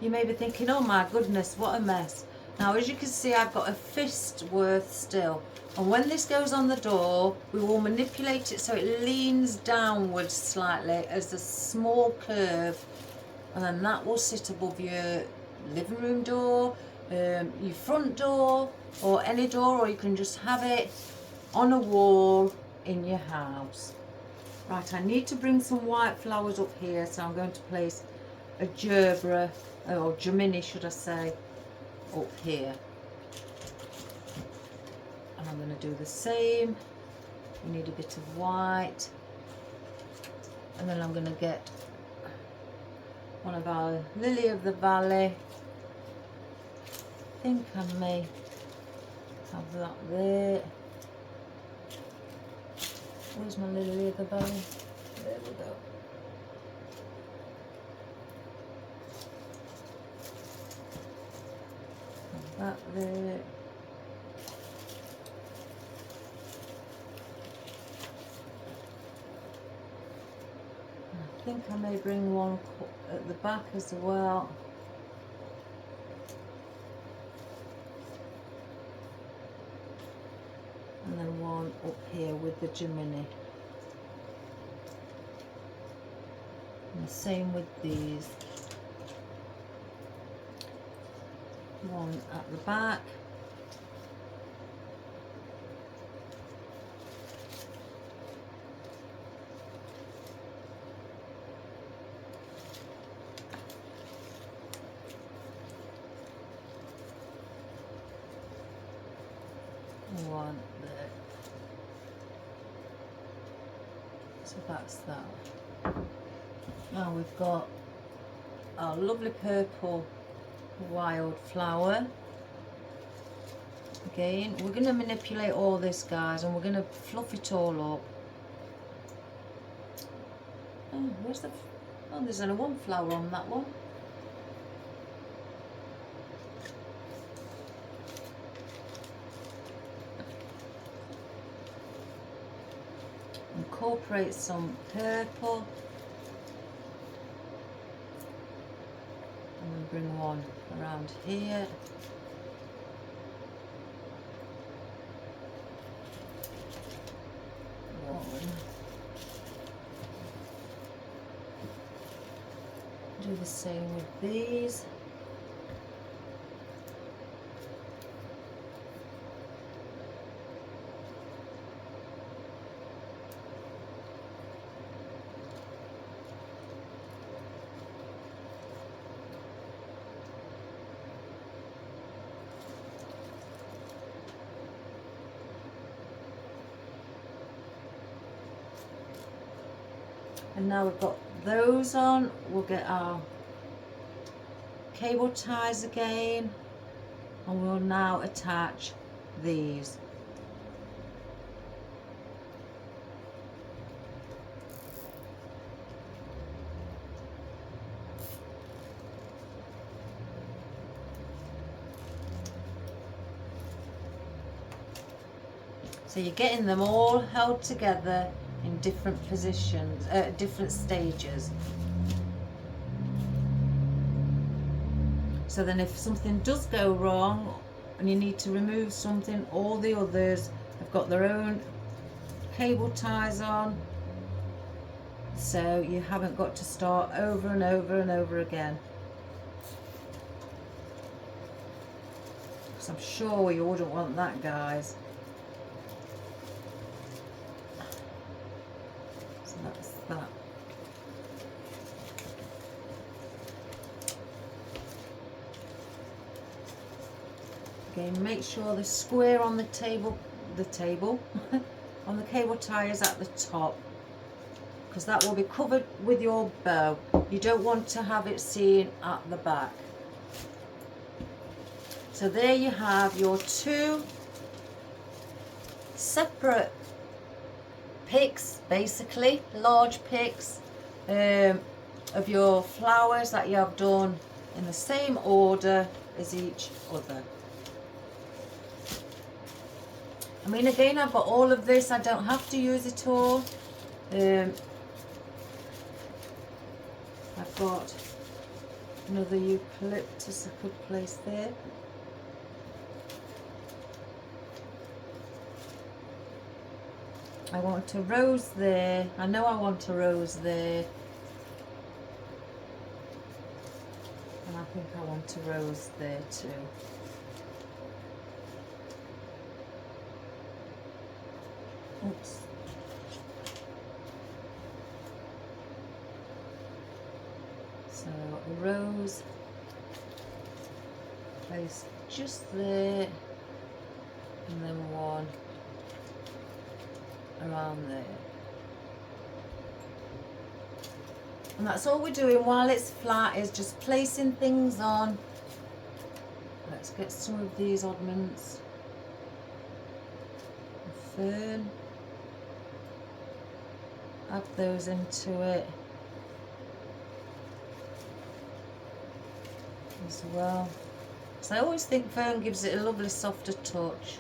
You may be thinking, oh my goodness, what a mess. Now, as you can see, I've got a fist worth still. And when this goes on the door, we will manipulate it so it leans downwards slightly as a small curve. And then that will sit above your living room door, your front door, or any door, or you can just have it on a wall in your house. Right, I need to bring some white flowers up here, so I'm going to place a gerbera, or gemini should I say, up here. And I'm going to do the same. We need a bit of white. And then I'm going to get one of our lily of the valley. I think I may have that there. Where's my lily of the valley? There we go. Have that there. I think I may bring one at the back as well. And then one up here with the gemini. And the same with these. One at the back. One there. So that's that. Now we've got our lovely purple wildflower. Again, we're going to manipulate all this, guys, and we're going to fluff it all up. Oh, where's the... Oh, there's only one flower on that one. Incorporate some purple. And then bring one around here. Do the same with these. And now we've got those on, we'll get our cable ties again, and we'll now attach these. So you're getting them all held together in different positions, different stages. So then if something does go wrong and you need to remove something, all the others have got their own cable ties on, so you haven't got to start over and over and over again. Because I'm sure you wouldn't want that, guys. That's that. Again, make sure the square on the table on the cable tie is at the top, because that will be covered with your bow. You don't want to have it seen at the back. So there you have your two separate picks, basically large picks of your flowers that you have done in the same order as each other. I mean, again, I've got all of this, I don't have to use it all. I've got another eucalyptus I could place there. I want a rose there. I know I want a rose there. And I think I want a rose there too. Oops. So a rose placed just there, and then one around there. And that's all we're doing while it's flat, is just placing things on. Let's get some of these oddments. A fern. Add those into it as well. So I always think fern gives it a lovely softer touch.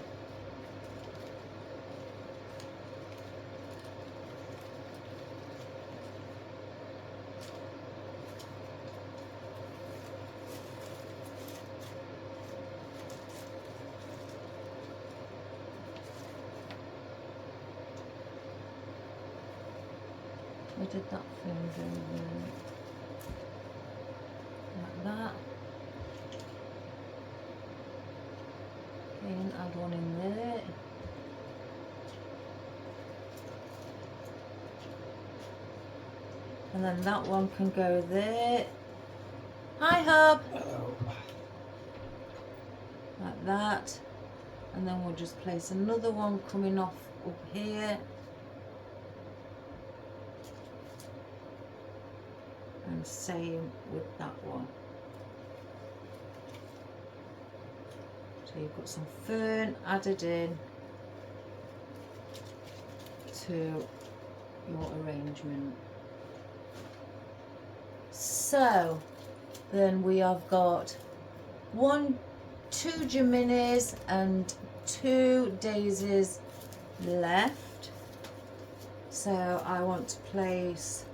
Where did that fern go there? Like that. Again, add one in there. And then that one can go there. Hi, Hub! Hello. Like that. And then we'll just place another one coming off up here. And same with that one. So you've got some fern added in to your arrangement. So then we have got 2 Geminis and 2 daisies left. So I want to place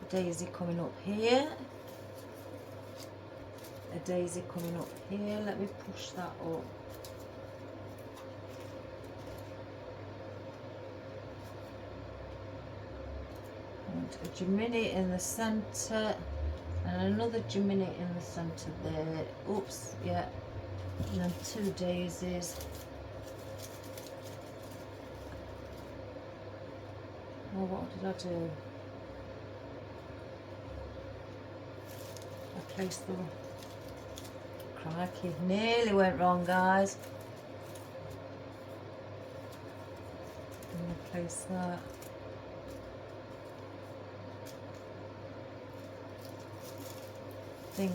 a daisy coming up here, a daisy coming up here. Let me push that up. A Gemini in the centre and another Gemini in the centre there. Oops, yeah. And then 2 daisies. Oh, what did I do? I placed the... Crikey, nearly went wrong, guys. I'm going to place that. Think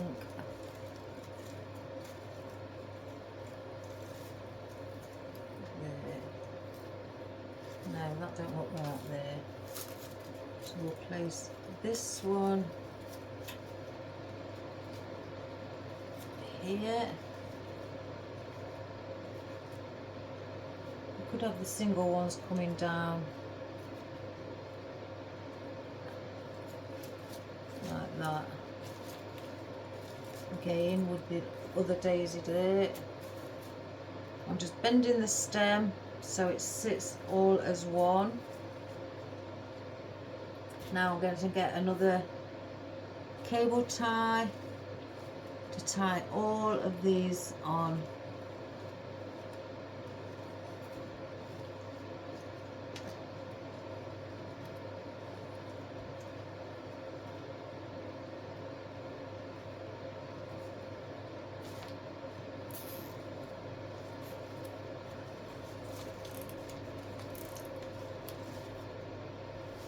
there. No, that don't look right there. So we'll place this one here. We could have the single ones coming down like that. Again with the other daisy there. I'm just bending the stem so it sits all as one. Now I'm going to get another cable tie to tie all of these on.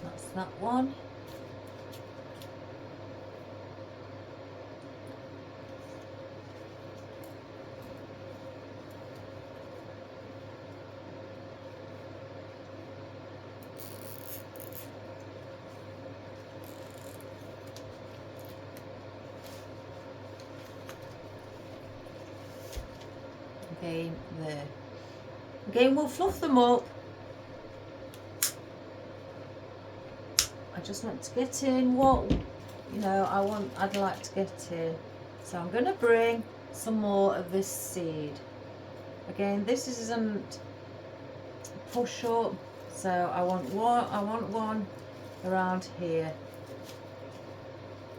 That's that one. Again there. Again, we'll fluff them up. I just want to get in what, you know, I'd like to get in. So I'm going to bring some more of this seed. Again, this isn't push up, So I want one around here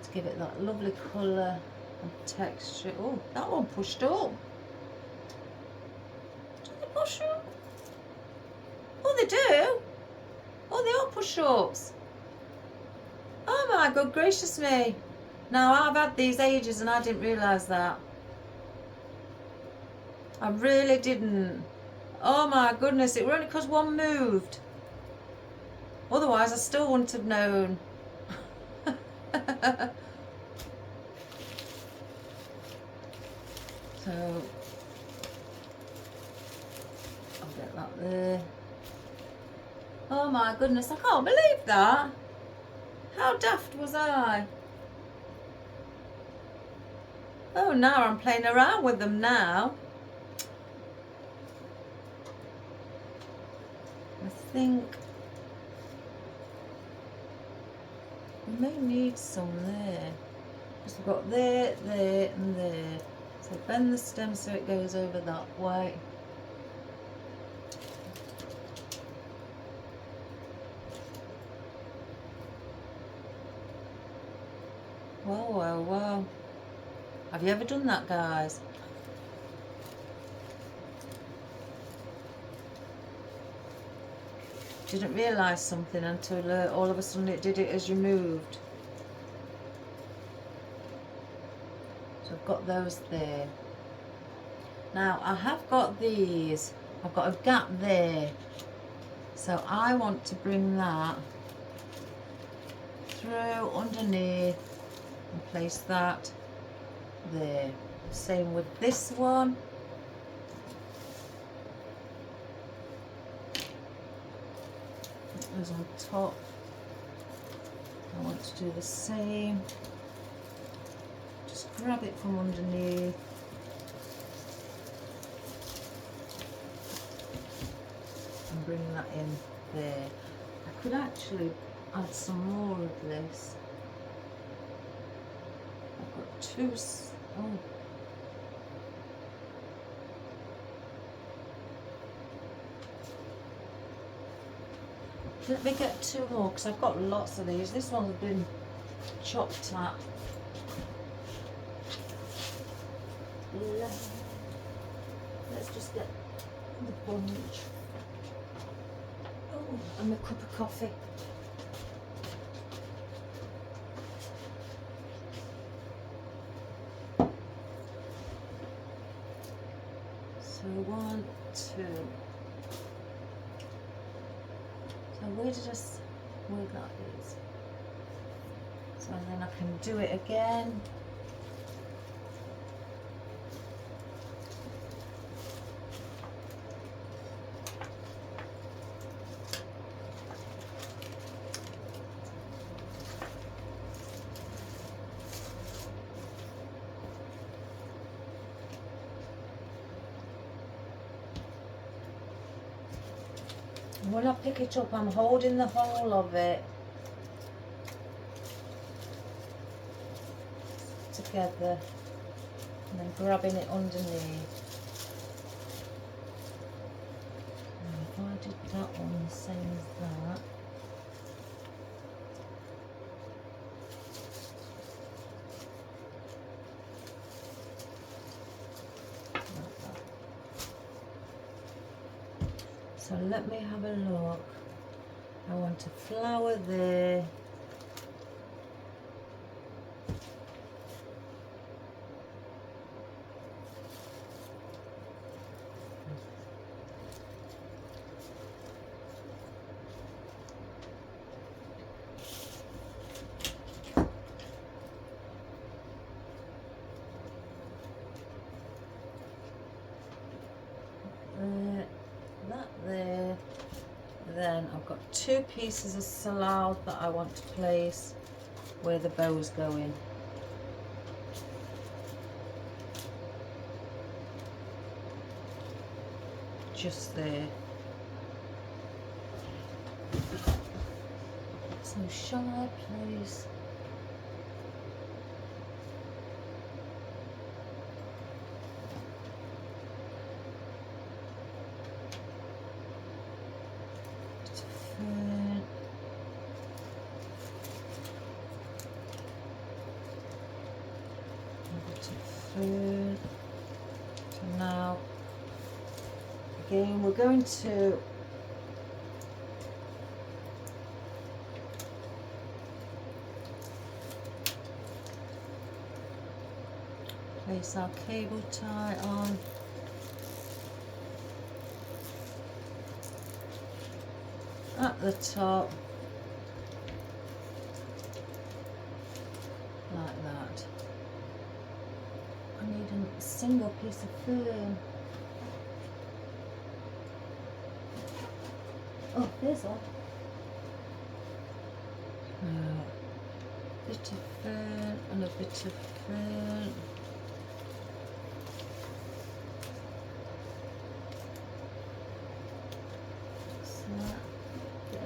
to give it that lovely colour and texture. Oh, that one pushed up. Do they push up? Oh, they do. Oh, they are push-ups. Oh my good gracious me. Now, I've had these ages and I didn't realise that. I really didn't. Oh my goodness, it was only because one moved. Otherwise, I still wouldn't have known. So, I'll get that there. Oh my goodness, I can't believe that. How daft was I? Oh, now I'm playing around with them now. I think we may need some there. Because we've got there, there and there. So bend the stem so it goes over that way. Whoa, whoa, whoa. Have you ever done that, guys? Didn't realise something until all of a sudden it did it as you moved. So I've got those there. Now I have got these. I've got a gap there. So I want to bring that through underneath and place that there. Same with this one. That goes on top. I want to do the same. Just grab it from underneath. And bring that in there. I could actually add some more of this. I've got two. Oh. Let me get two more because I've got lots of these. This one's been chopped at. Let's just get the bunch. Oh, and a cup of coffee. So 1, 2. So where that is? So then I can do it again. When I pick it up, I'm holding the whole of it together and then grabbing it underneath. And if I did that one the same as that, so let me have a look. I want a flower there. That there. Then I've got 2 pieces of salal that I want to place where the bow's going. Just there. So shall I place? fern. So now, again, we're going to place our cable tie on. At the top, like that. I need a single piece of fern. Oh, there's one. Bit of fern and a bit of fern.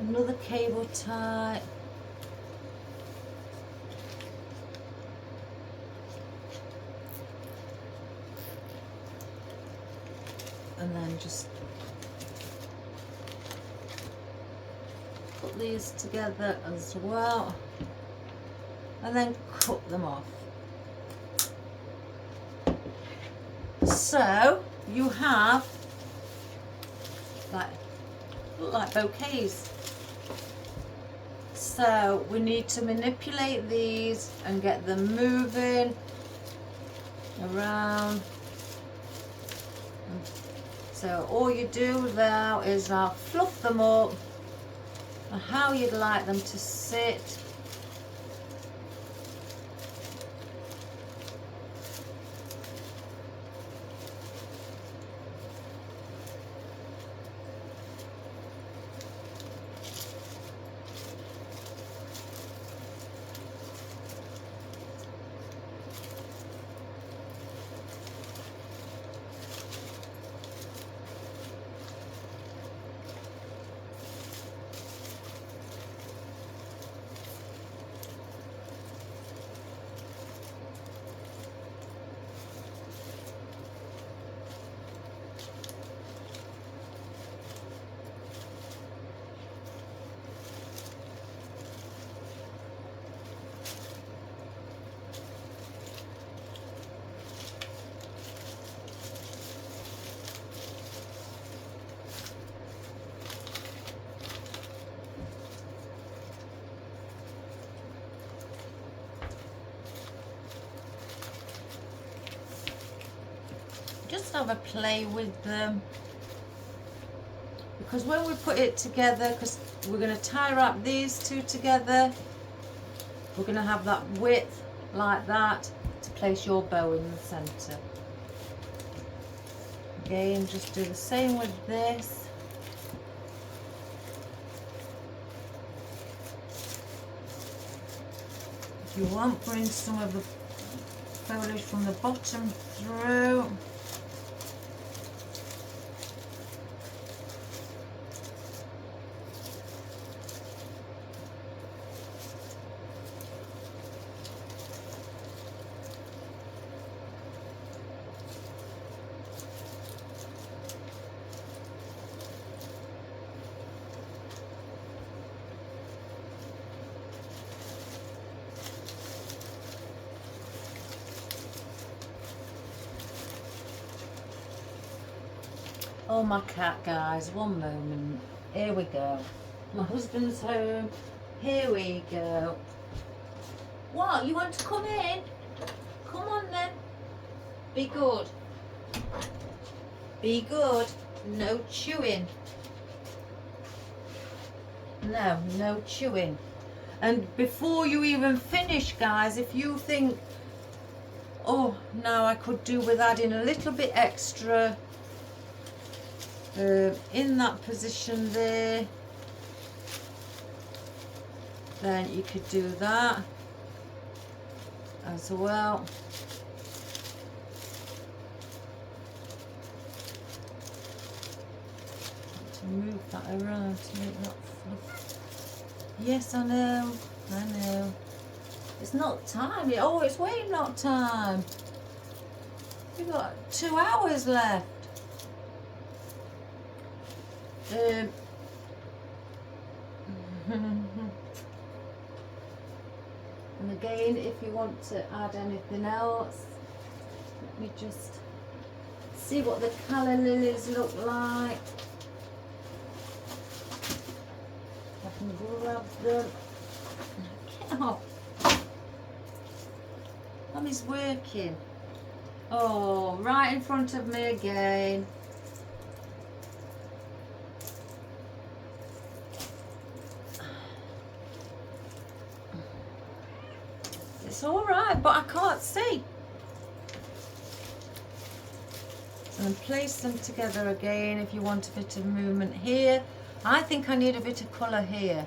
Another cable tie. And then just put these together as well. And then cut them off. So you have like bouquets. So we need to manipulate these and get them moving around. So all you do now is now fluff them up and how you'd like them to sit. Just have a play with them, because when we put it together, because we're going to tie wrap these two together, we're going to have that width like that to place your bow in the center. Again, just do the same with this. If you want, bring some of the foliage from the bottom through. Oh, my cat, guys, one moment. Here we go. My husband's home. Here we go. What, you want to come in? Come on then. Be good. Be good. No chewing. No, no chewing. And before you even finish, guys, if you think, oh, no, I could do with adding a little bit extra in that position there, then you could do that as well. To move that around to make that fluff. Yes, I know, I know. It's not time. Oh, it's way not time. We've got 2 hours left. And again, if you want to add anything else, Let me just see what the calla lilies look like. I can grab them. Get off. Mommy's working. Oh, right in front of me again. It's all right, but I can't see. So then place them together again if you want a bit of movement here. I think I need a bit of colour here.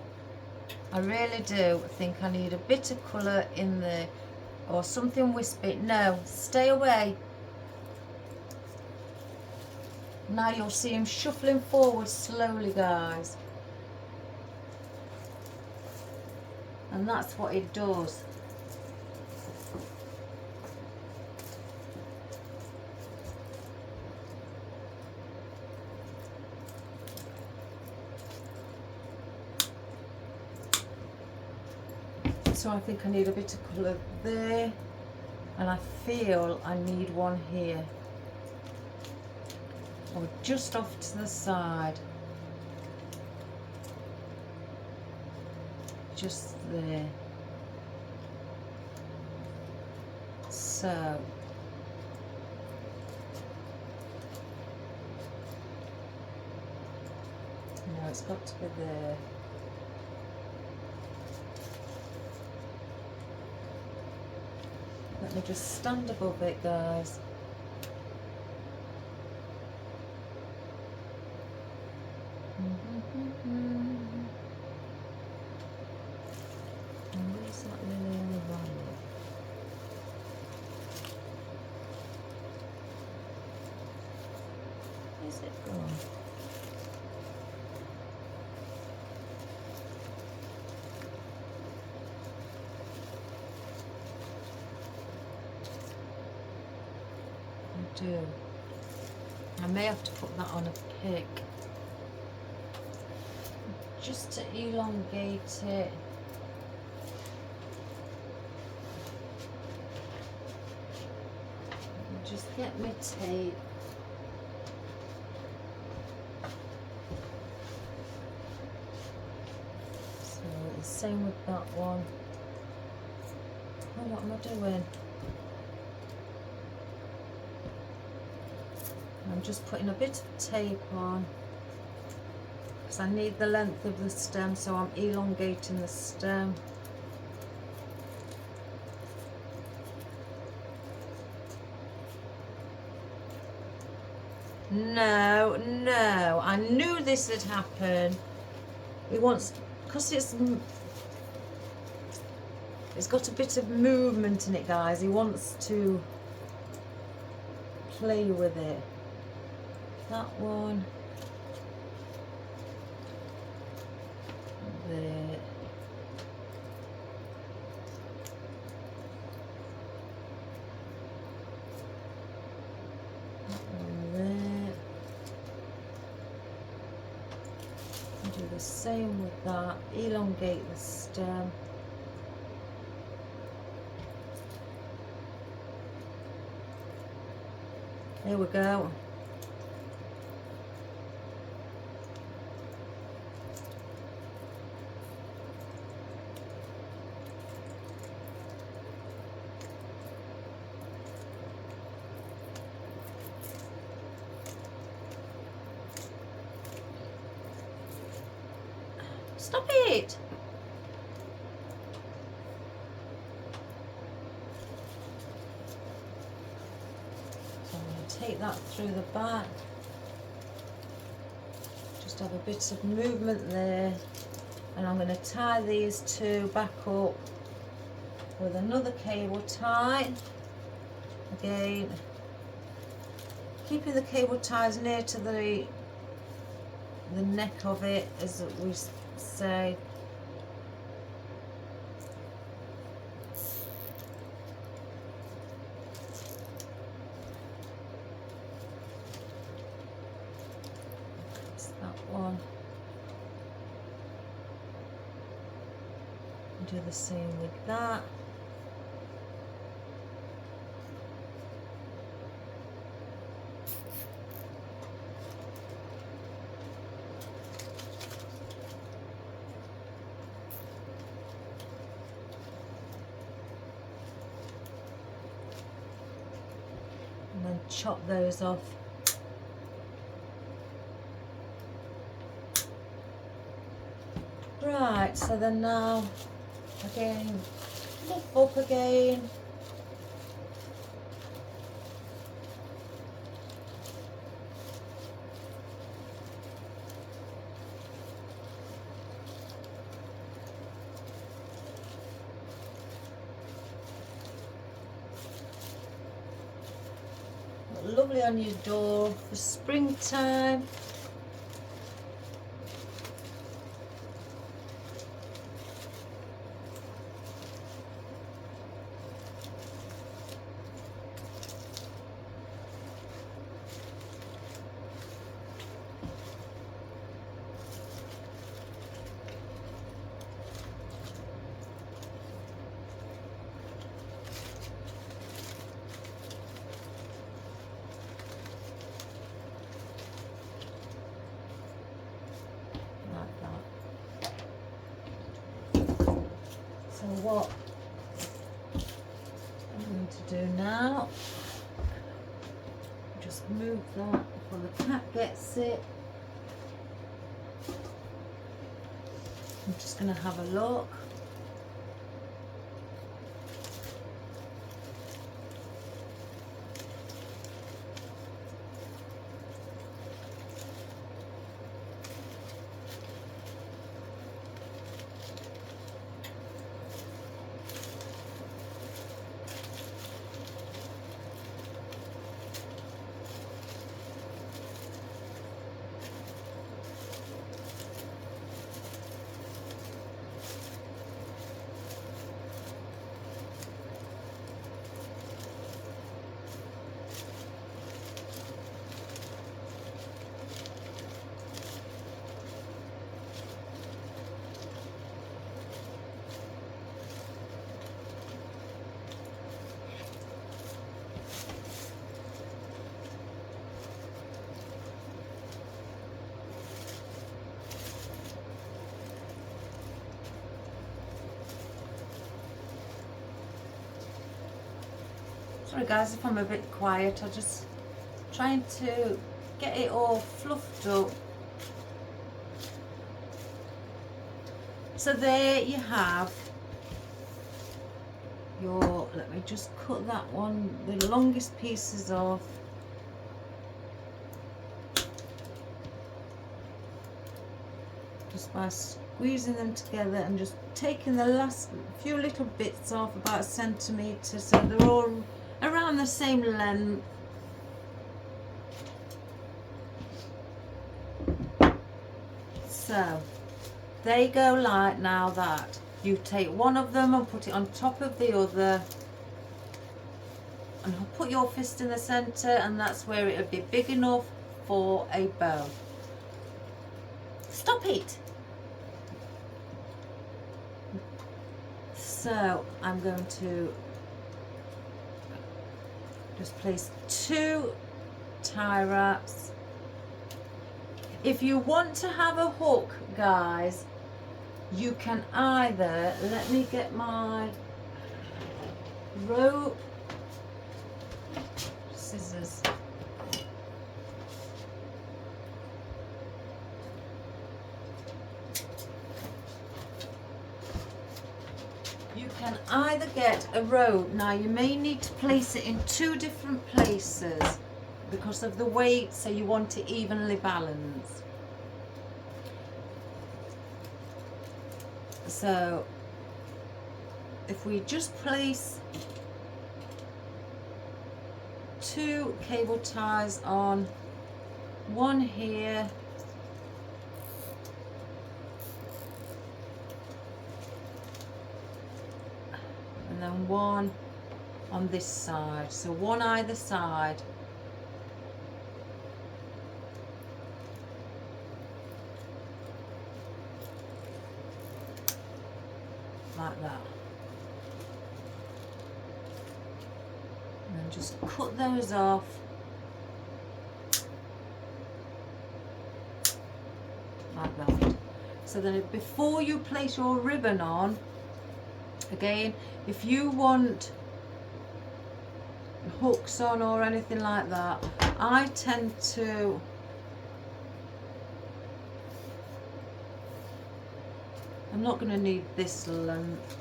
I really do think I need a bit of colour in there. Or something wispy. No, stay away. Now you'll see him shuffling forward slowly, guys. And that's what it does. So I think I need a bit of colour there, and I feel I need one here, or just off to the side, just there. So no, it's got to be there. Let me just stand above it, guys. And where's that lily on the right? Where's it gone? Do. I may have to put that on a pick just to elongate it. Just get my tape. So the same with that one. Oh, what am I doing? I'm just putting a bit of tape on because I need the length of the stem, so I'm elongating the stem. No, no, I knew this would happen. He wants, because it's got a bit of movement in it, guys. He wants to play with it. That one there. That one there. And do the same with that. Elongate the stem. There we go. Stop it! So I'm going to take that through the back. Just have a bit of movement there. And I'm going to tie these two back up with another cable tie. Again, keeping the cable ties near to the neck of it, as we say. That's that one. And do the same with that. chop those off. Right, so then now again, lift up again. Lovely on your door for springtime. So what I'm going to do now, just move that before the cat gets it. I'm just going to have a look. Sorry guys if I'm a bit quiet, I'm just trying to get it all fluffed up. So there you have your, let me just cut that one, the longest pieces off. Just by squeezing them together and just taking the last few little bits off, about 1 centimetre, so they're all around the same length. So they go like now that. You take one of them and put it on top of the other and put your fist in the centre, and that's where it would be big enough for a bow. Stop it! So I'm going to just place 2 tie wraps. If you want to have a hook, guys, you can either, let me get my rope, scissors. You can either get a rope. Now you may need to place it in 2 different places because of the weight, so you want it evenly balanced. So if we just place 2 cable ties on, one here and then one on this side, so one either side. Like that. And then just cut those off. Like that. So then before you place your ribbon on, again, if you want hooks on or anything like that. I tend to I'm not going to need this length.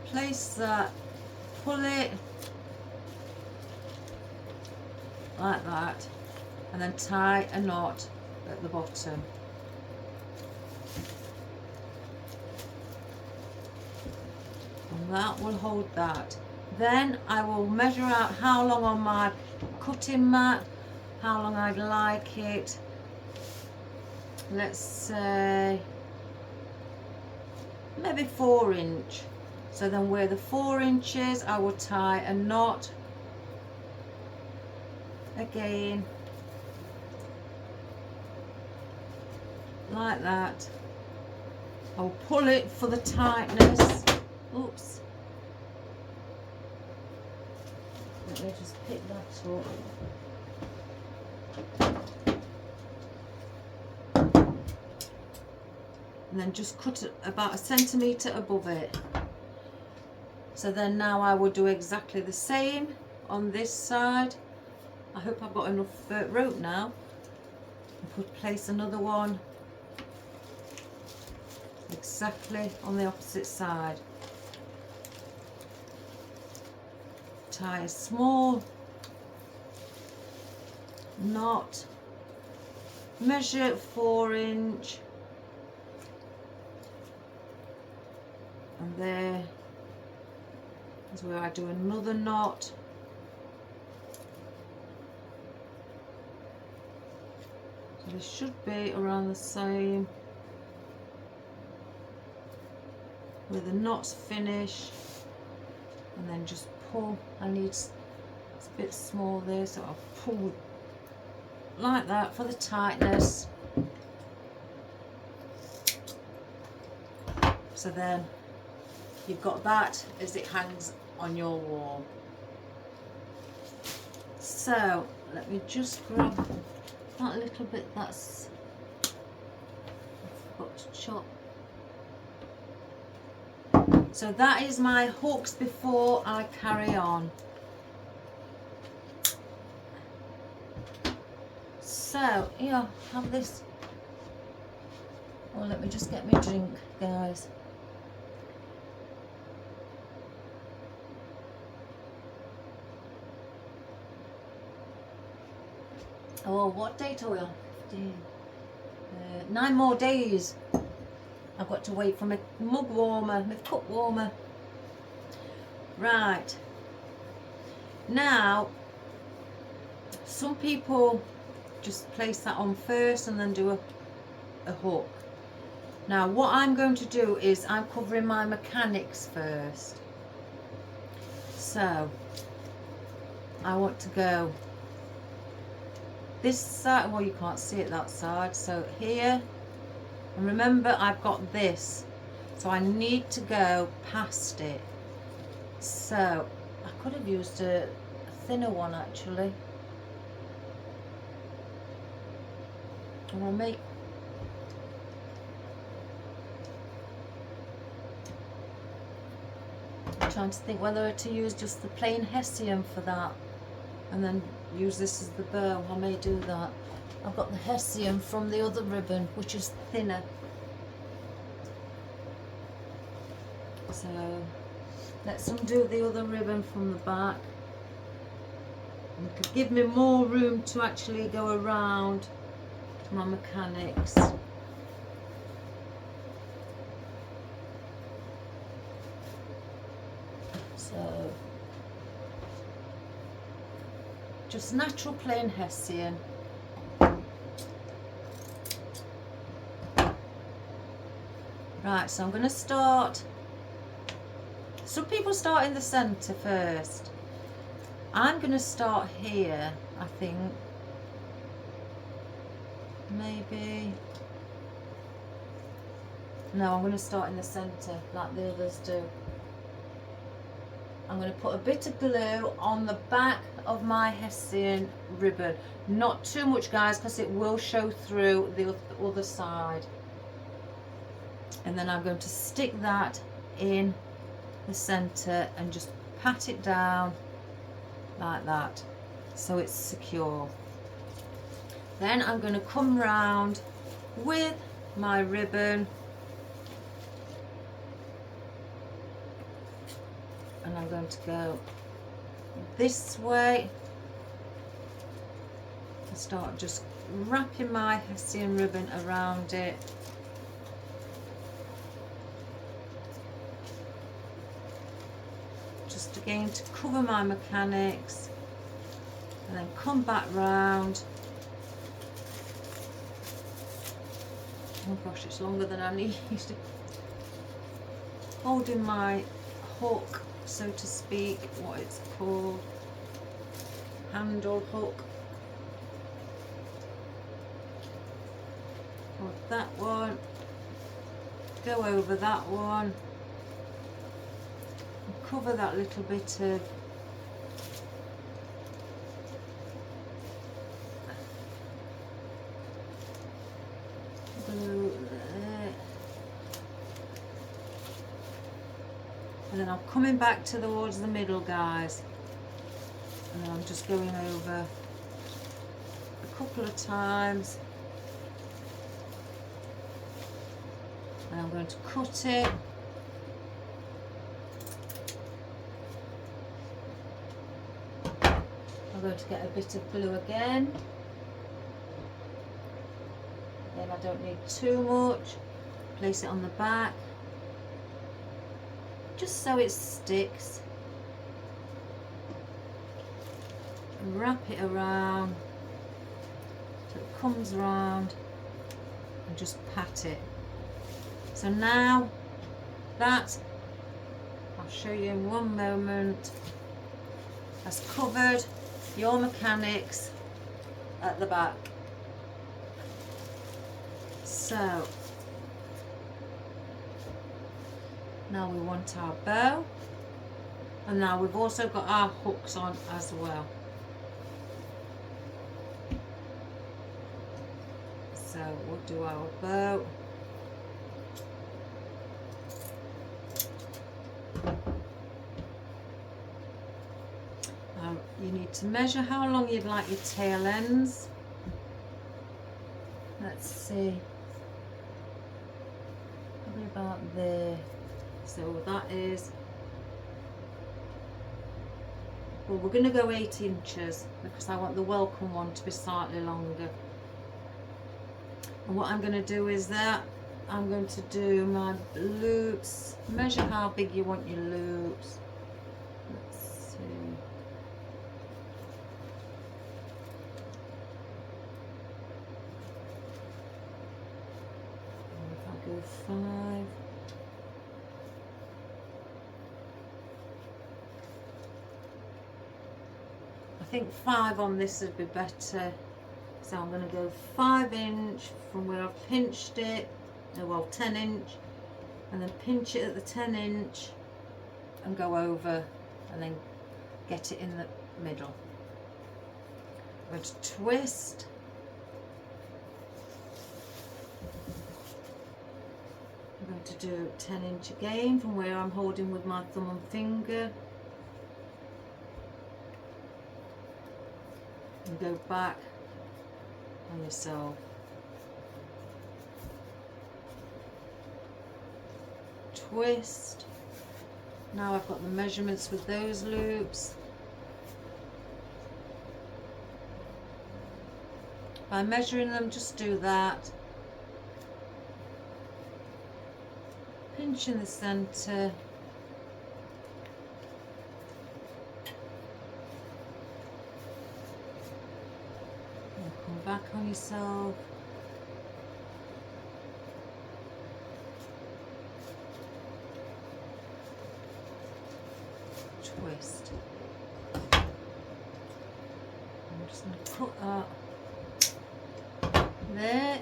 Place that, pull it like that, and then tie a knot at the bottom. And that will hold that. Then I will measure out how long on my cutting mat, how long I'd like it. Let's say maybe 4 inch. So then where the 4 inches, I will tie a knot again like that. I'll pull it for the tightness. Oops. Let me just pick that up. And then just cut it about 1 centimetre above it. So then now I will do exactly the same on this side. I hope I've got enough rope now. Place another one exactly on the opposite side. Tie a small knot, measure 4 inch, and there is where I do another knot. So this should be around the same where the knots finish, and then just pull. I need it's a bit small there, so I'll pull like that for the tightness. So then you've got that as it hangs on your wall. So let me just grab that little bit that's I forgot to chop. So that is my hooks before I carry on. So yeah, have this. Well, let me just get me a drink, guys. Oh, what date are we on? 9 more days. I've got to wait for my mug warmer, my cup warmer. Right. Now, some people just place that on first and then do a hook. Now, what I'm going to do is I'm covering my mechanics first. So, I want to go this side. Well, you can't see it that side. So here. And remember, I've got this, so I need to go past it. So I could have used a thinner one actually. And I'll make I'm trying to think whether to use just the plain Hessian for that and then use this as the bow. I may do that. I've got the Hessian from the other ribbon, which is thinner. So let's undo the other ribbon from the back. And it could give me more room to actually go around my mechanics. So just natural plain Hessian. Right, so I'm going to start. Some people start in the centre first. I'm going to start here, I think. Maybe. No, I'm going to start in the centre like the others do. I'm going to put a bit of glue on the back of my Hessian ribbon. Not too much, guys, because it will show through the other side. And then I'm going to stick that in the center and just pat it down like that so it's secure. Then I'm going to come round with my ribbon and I'm going to go this way and start just wrapping my Hessian ribbon around it. Just again to cover my mechanics, and then come back round. Oh gosh, it's longer than I need. Holding my hook, so to speak, what it's called, handle hook. Hold that one, go over that one, and cover that little bit of glue there. And then I'm coming back towards the middle, guys, and then I'm just going over a couple of times. And I'm going to cut it. I'm going to get a bit of glue again. Then I don't need too much. Place it on the back, just so it sticks. And wrap it around so it comes round, and just pat it. So now that, I'll show you in one moment, has covered your mechanics at the back. So now we want our bow, and now we've also got our hooks on as well. So we'll do our bow. You need to measure how long you'd like your tail ends. Let's see, probably about there. So that is, well, we're going to go 8 inches because I want the welcome one to be slightly longer. And what I'm going to do is that I'm going to do my loops. Measure how big you want your loops. Let's see. If I go 5. I think 5 on this would be better. So I'm going to go 5 inch from where I've pinched it, well 10 inch, and then pinch it at the 10 inch and go over and then get it in the middle. I'm going to twist. I'm going to do 10 inch again from where I'm holding with my thumb and finger. And go back on yourself. Twist. Now I've got the measurements with those loops. By measuring them, just do that. Pinch in the center. Back on yourself. Twist. I'm just going to put that there.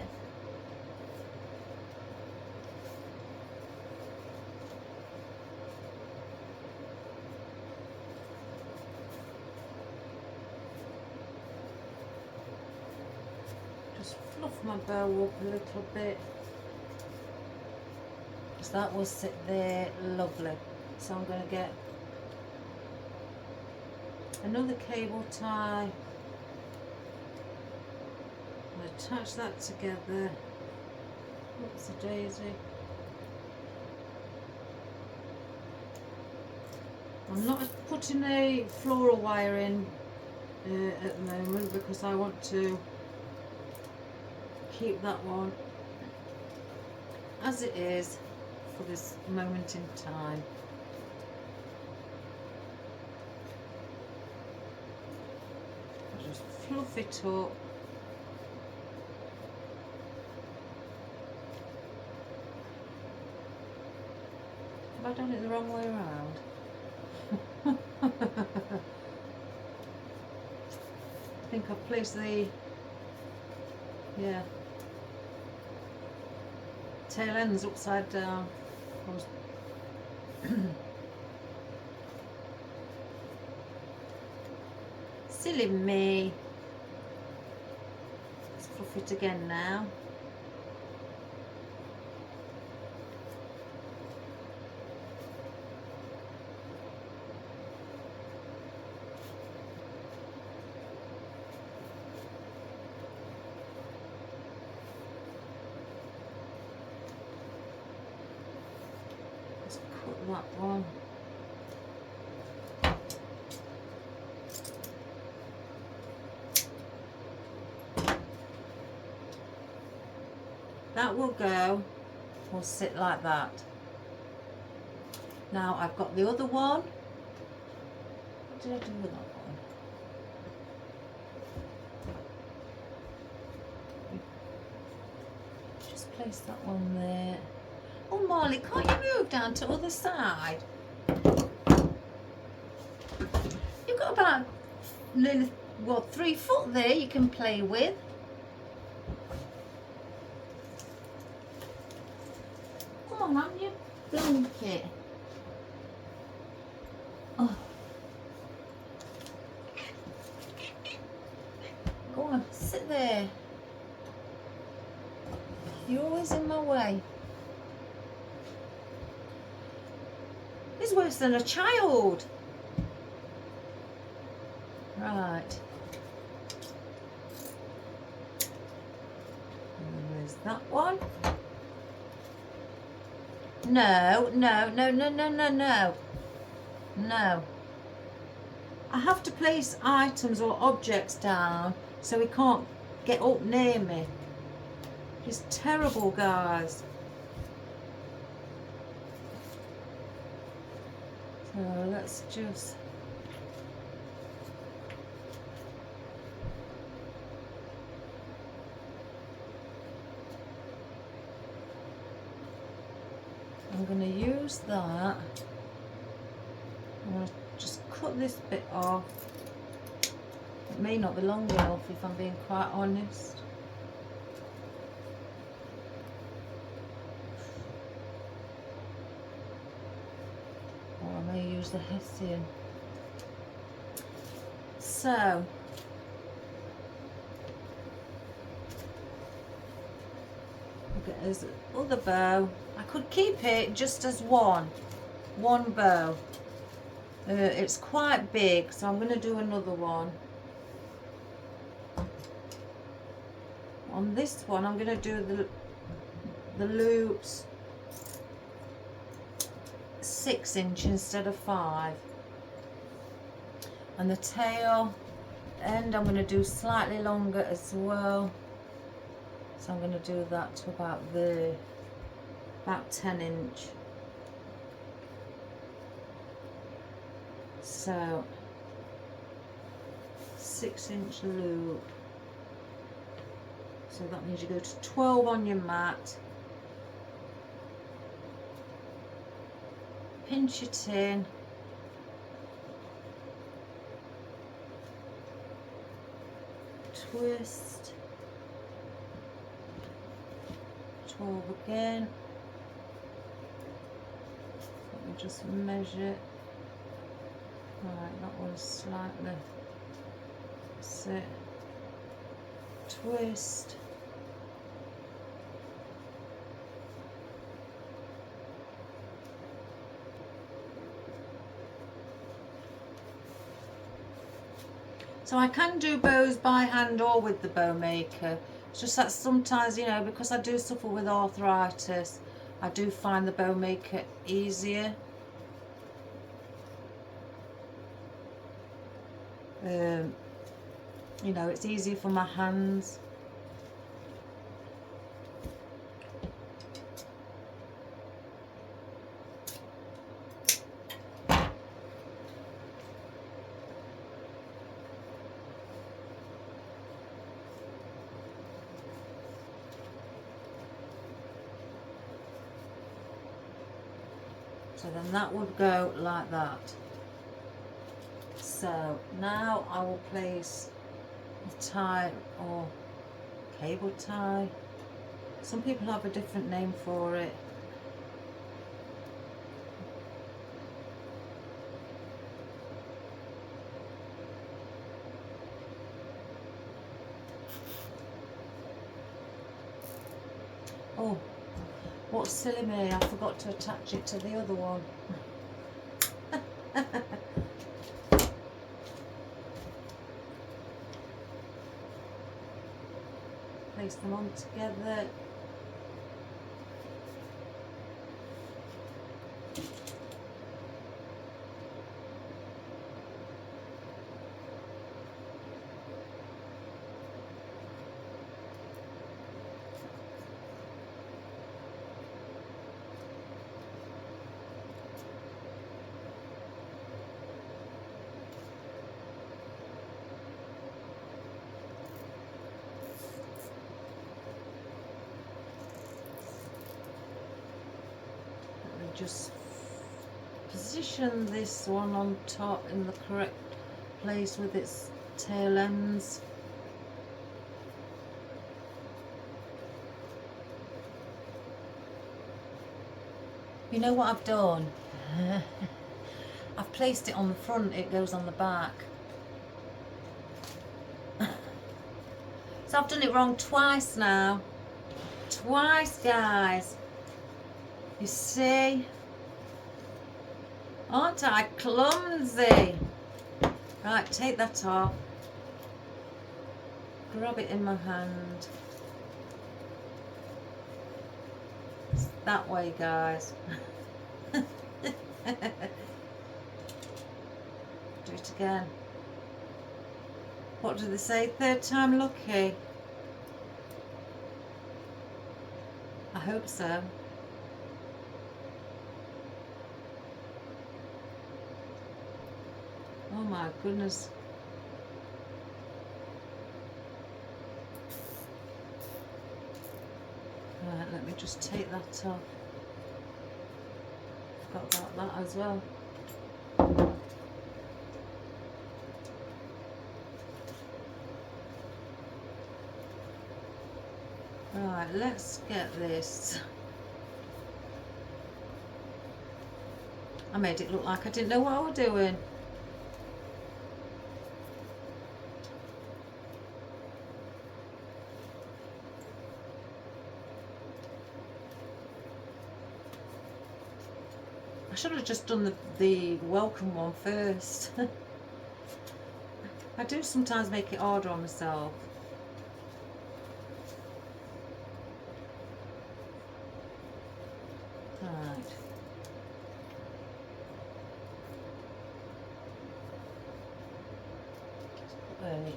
Fluff my bow up a little bit. So that will sit there lovely. So I'm going to get another cable tie and attach that together. Oops, a daisy. I'm not putting a floral wire in at the moment because I want to keep that one as it is for this moment in time. I'll just fluff it up. Have I done it the wrong way around? I think I've placed the tail ends upside down. Silly me. Let's fluff it again now. Let's cut that one. That will go, will sit like that. Now I've got the other one. What did I do with that one? Just place that one there. Oh Marley, can't you move down to the other side? You've got about nearly, what, 3 foot there you can play with. Come on, have your blanket. Oh. Go on, sit there. You're always in my way. He's worse than a child. Right. And there's that one. No, no, no, no, no, no, no. No. I have to place items or objects down so he can't get up near me. He's terrible, guys. So let's just... I'm going to use that. I'm going to just cut this bit off. It may not be long enough if I'm being quite honest. Or I may use the Hessian. So, get his other bow. I could keep it just as one bow. It's quite big, so I'm going to do another one. On this one, I'm going to do the loops 6 inch instead of 5, and the tail end I'm going to do slightly longer as well. So I'm going to do that to about 10 inch. So 6 inch loop. So that means you go to 12 on your mat. Pinch it in. Twist. 12 again. Let me just measure it. Right, that was slightly. That's it. Twist. So I can do bows by hand or with the bow maker. It's just that sometimes, you know, because I do suffer with arthritis, I do find the bow maker easier. You know, it's easier for my hands. So then that would go like that. So now I will place a tie or cable tie. Some people have a different name for it. Oh, what's silly me, I forgot to attach it to the other one. Place them on together. Just position this one on top in the correct place with its tail ends. You know what I've done? I've placed it on the front, it goes on the back. So I've done it wrong twice now. Twice, guys. You see? Aren't I clumsy? Right, take that off. Grab it in my hand. It's that way, guys. Do it again. What do they say? Third time lucky? I hope so. Oh my goodness. Right, let me just take that off. Forgot about that as well. Right, let's get this. I made it look like I didn't know what I was doing. I should have just done the welcome one first. I do sometimes make it harder on myself. Right. Wait.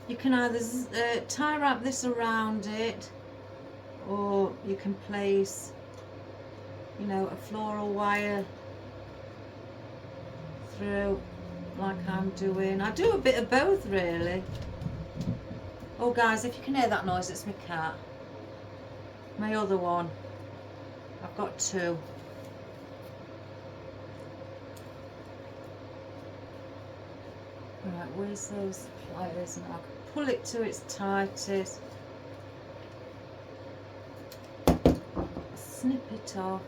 You can either tie wrap this around it, or you can place, you know, a floral wire through like I'm doing. I do a bit of both really. Oh guys, if you can hear that noise, it's my cat. My other one. I've got two. Right, where's those pliers? And I can pull it to its tightest. Snip it off.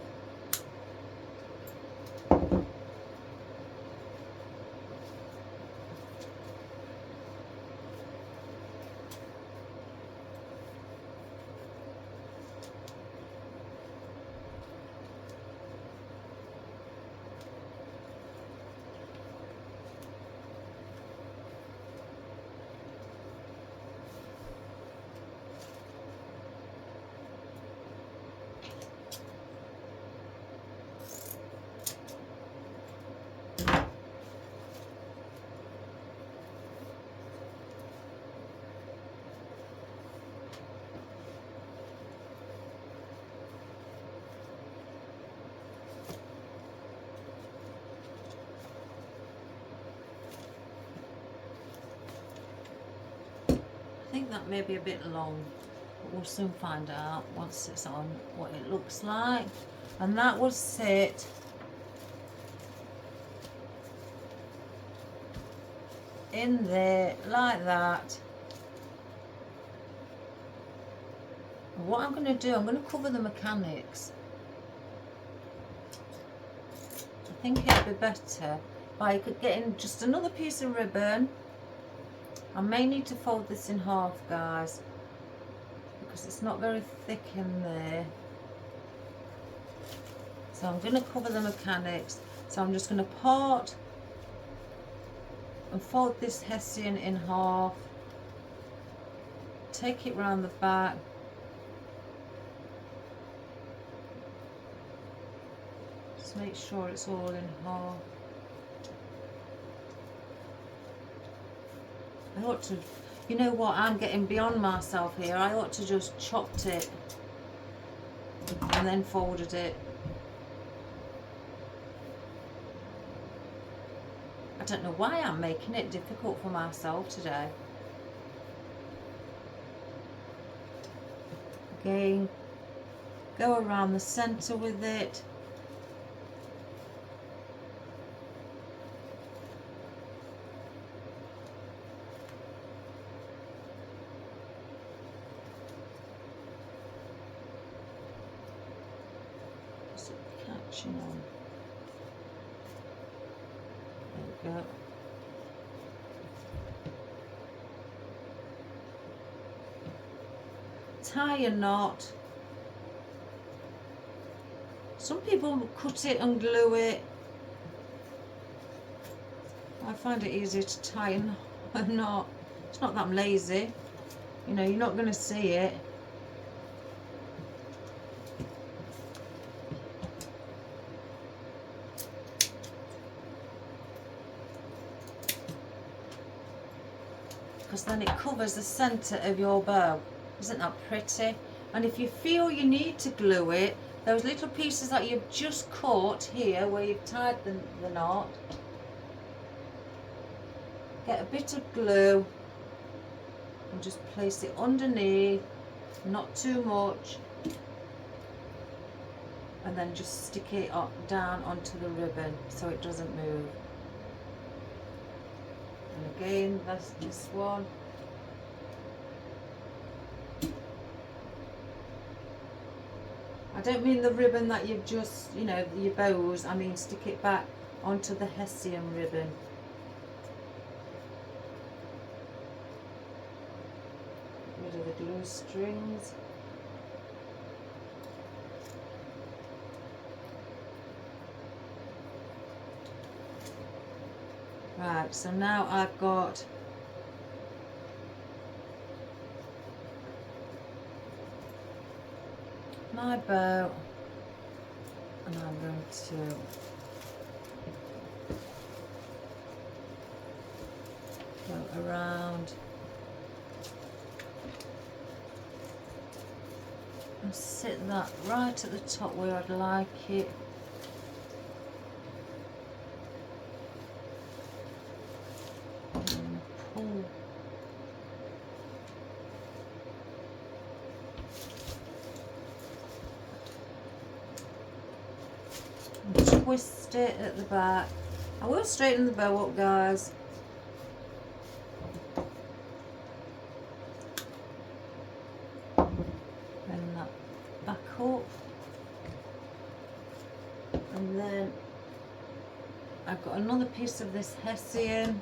think that may be a bit long, but we'll soon find out once it's on what it looks like. And that will sit in there like that. And what I'm going to do, I'm going to cover the mechanics. I think it'd be better by getting just another piece of ribbon. I may need to fold this in half, guys, because it's not very thick in there. So I'm going to cover the mechanics. So I'm just going to part and fold this hessian in half, take it round the back, just make sure it's all in half. I ought to, you know what, I'm getting beyond myself here. I ought to just chopped it and then folded it. I don't know why I'm making it difficult for myself today. Again, go around the centre with it. Is it catching on? There we go. Tie a knot. Some people cut it and glue it. I find it easier to tie a knot. It's not that I'm lazy. You know, you're not going to see it. Because then it covers the centre of your bow. Isn't that pretty? And if you feel you need to glue it, those little pieces that you've just caught here where you've tied the knot, get a bit of glue and just place it underneath, not too much, and then just stick it up down onto the ribbon so it doesn't move. And again, that's this one. I don't mean the ribbon that you've just, you know, your bows, I mean stick it back onto the hessian ribbon. Get rid of the glue strings. Right, so now I've got my bow, and I'm going to go around and sit that right at the top where I'd like it. And pull. Twist it at the back. I will straighten the bow up, guys. Bend that back up. And then I've got another piece of this hessian.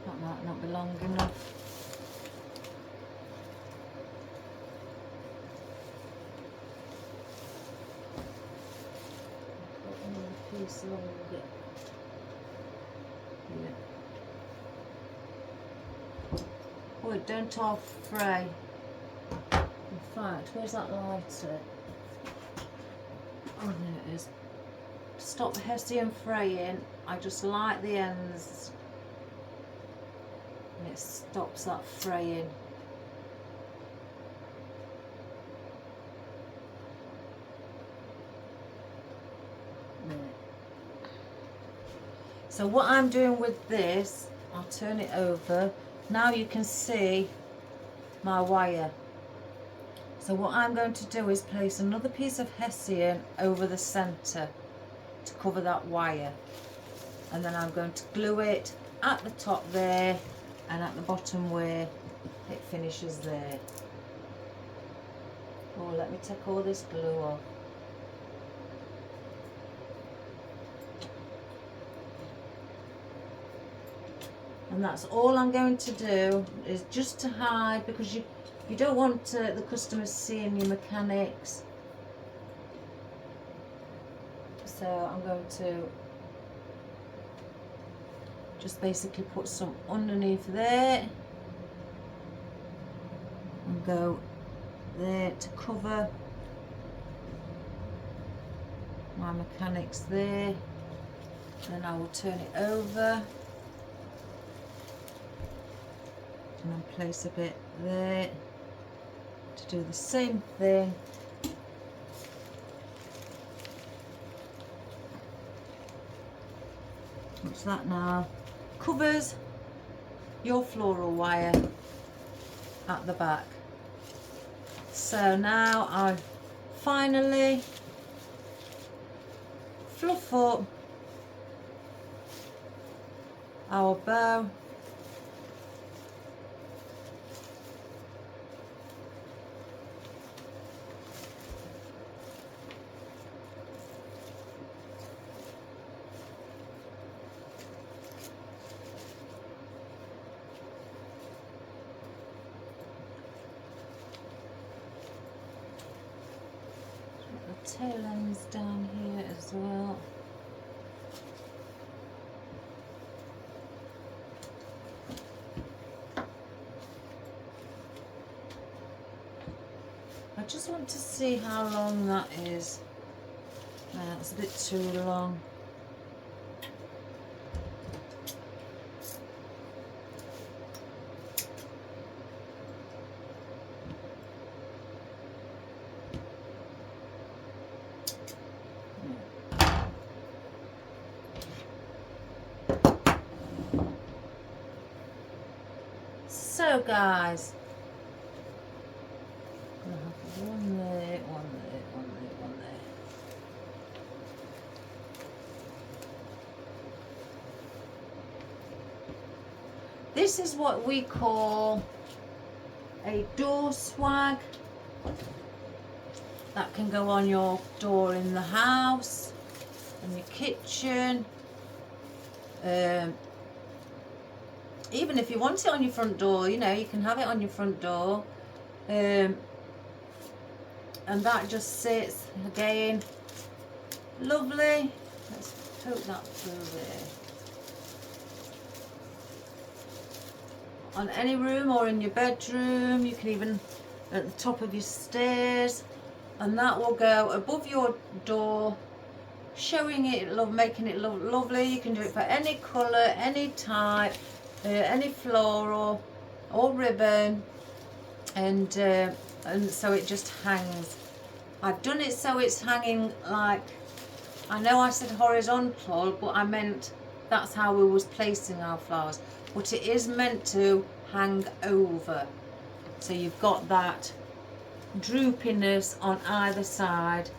That might not be long enough. Piece along with it. Yeah. Oh, don't all fray. In fact, where's that lighter? Oh, there it is. Stop the hessian fraying. I just light the ends and it stops that fraying. So what I'm doing with this, I'll turn it over. Now you can see my wire. So what I'm going to do is place another piece of hessian over the centre to cover that wire, and then I'm going to glue it at the top there and at the bottom where it finishes there. Oh, let me take all this glue off. And that's all I'm going to do, is just to hide, because you don't want the customers seeing your mechanics. So I'm going to just basically put some underneath there and go there to cover my mechanics there. Then I will turn it over and then place a bit there to do the same thing. What's that now? Covers your floral wire at the back. So now I finally fluff up our bow. Tail ends down here as well. I just want to see how long that is. It's a bit too long. So guys, I'm gonna have one there, one there, one there, one there. This is what we call a door swag. That can go on your door in the house, in your kitchen. Even if you want it on your front door, you know, you can have it on your front door. And that just sits, again, lovely. Let's poke that through there. On any room or in your bedroom, you can even at the top of your stairs. And that will go above your door, showing it, making it look lovely. You can do it for any colour, any type. Any floral or ribbon, and so it just hangs. I've done it so it's hanging like, I know I said horizontal, but I meant that's how we was placing our flowers, but it is meant to hang over, so you've got that droopiness on either side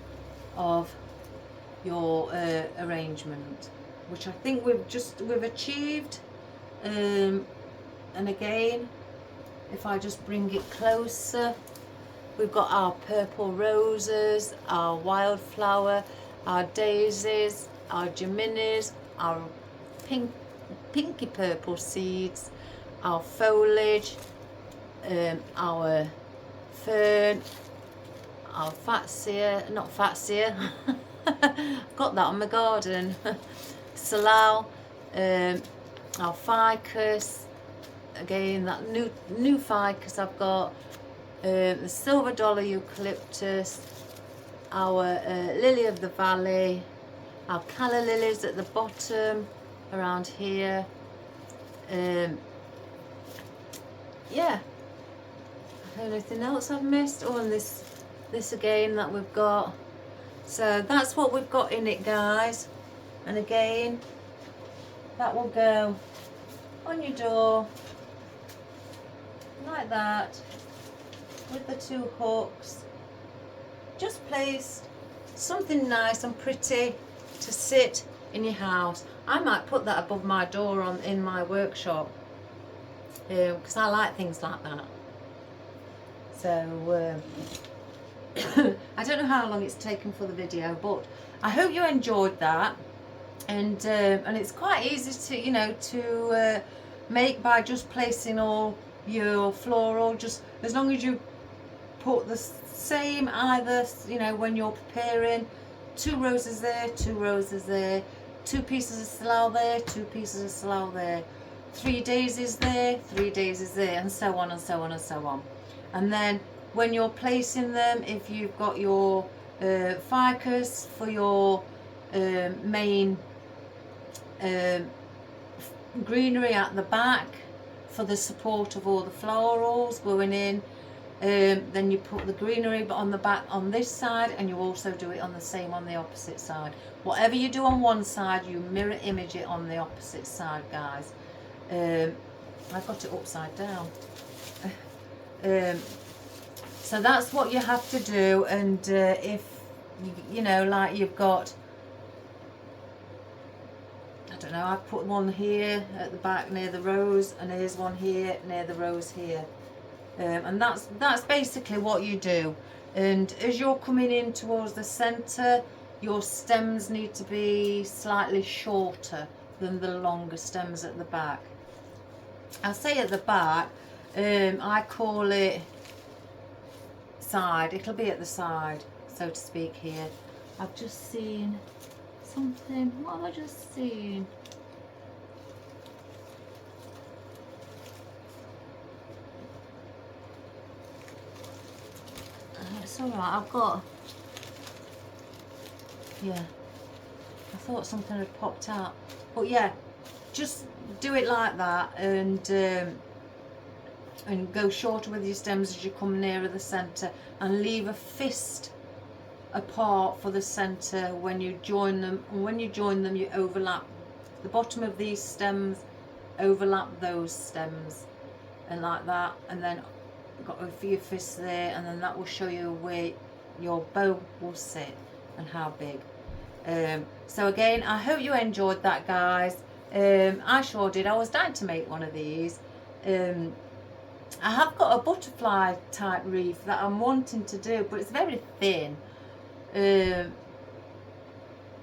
of your arrangement, which I think we've achieved. And again, if I just bring it closer, we've got our purple roses, our wildflower, our daisies, our geminis, our pinky purple seeds, our foliage, our fern, our fatsia, got that on my garden, salal, our ficus, again that new ficus I've got, the silver dollar eucalyptus, our lily of the valley, our calla lilies at the bottom around here. Yeah, anything else I've missed? Oh, and this again that we've got. So that's what we've got in it, guys. And again, that will go on your door, like that, with the 2 hooks. Just place something nice and pretty to sit in your house. I might put that above my door in my workshop, because I like things like that. So I don't know how long it's taken for the video, but I hope you enjoyed that. And it's quite easy to, you know, to make by just placing all your floral, just as long as you put the same, either, you know, when you're preparing, 2 roses there, 2 roses there, 2 pieces of salal there, 2 pieces of salal there, 3 daisies there, 3 daisies there, and so on and so on and so on. And then when you're placing them, if you've got your ficus for your main greenery at the back for the support of all the florals going in, then you put the greenery on the back on this side, and you also do it on the same on the opposite side. Whatever you do on one side, you mirror image it on the opposite side, guys. I got it upside down. So that's what you have to do. And if you know, like you've got, I don't know, I put one here at the back near the rose, and here's one here near the rose here. And that's basically what you do. And as you're coming in towards the centre, your stems need to be slightly shorter than the longer stems at the back. I say at the back, I call it side. It'll be at the side, so to speak, here. I've just seen something. What have I just seen? It's alright, I've got, yeah, I thought something had popped out, but yeah, just do it like that, and go shorter with your stems as you come nearer the centre, and leave a fist apart for the centre when you join them. And when you join them, you overlap the bottom of these stems, overlap those stems, and like that, and then got a few fists there, and then that will show you where your bow will sit and how big. So again, I hope you enjoyed that, guys. I sure did. I was dying to make one of these. I have got a butterfly type wreath that I'm wanting to do, but it's very thin, so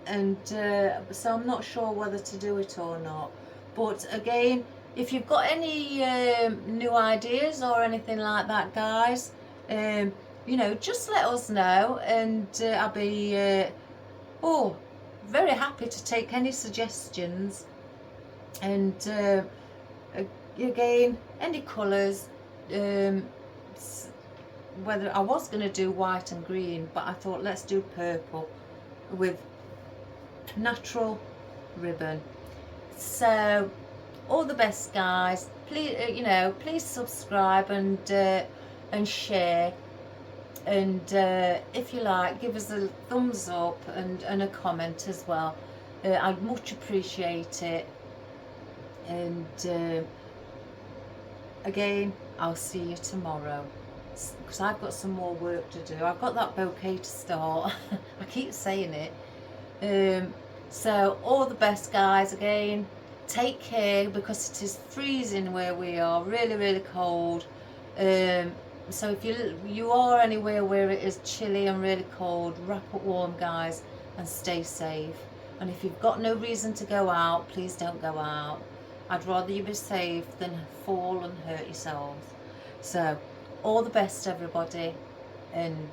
I'm not sure whether to do it or not. But again, if you've got any new ideas or anything like that, guys, you know, just let us know, and I'll be very happy to take any suggestions. And again, any colours, whether I was going to do white and green, but I thought let's do purple with natural ribbon. So all the best, guys. Please, you know, please subscribe and share, and if you like, give us a thumbs up and a comment as well. I'd much appreciate it. And again, I'll see you tomorrow, because I've got some more work to do. I've got that bouquet to start. I keep saying it. So all the best, guys. Again, take care, because it is freezing where we are, really cold. So if you are anywhere where it is chilly and really cold, wrap up warm, guys, and stay safe. And if you've got no reason to go out, please don't go out. I'd rather you be safe than fall and hurt yourselves. So all the best, everybody, and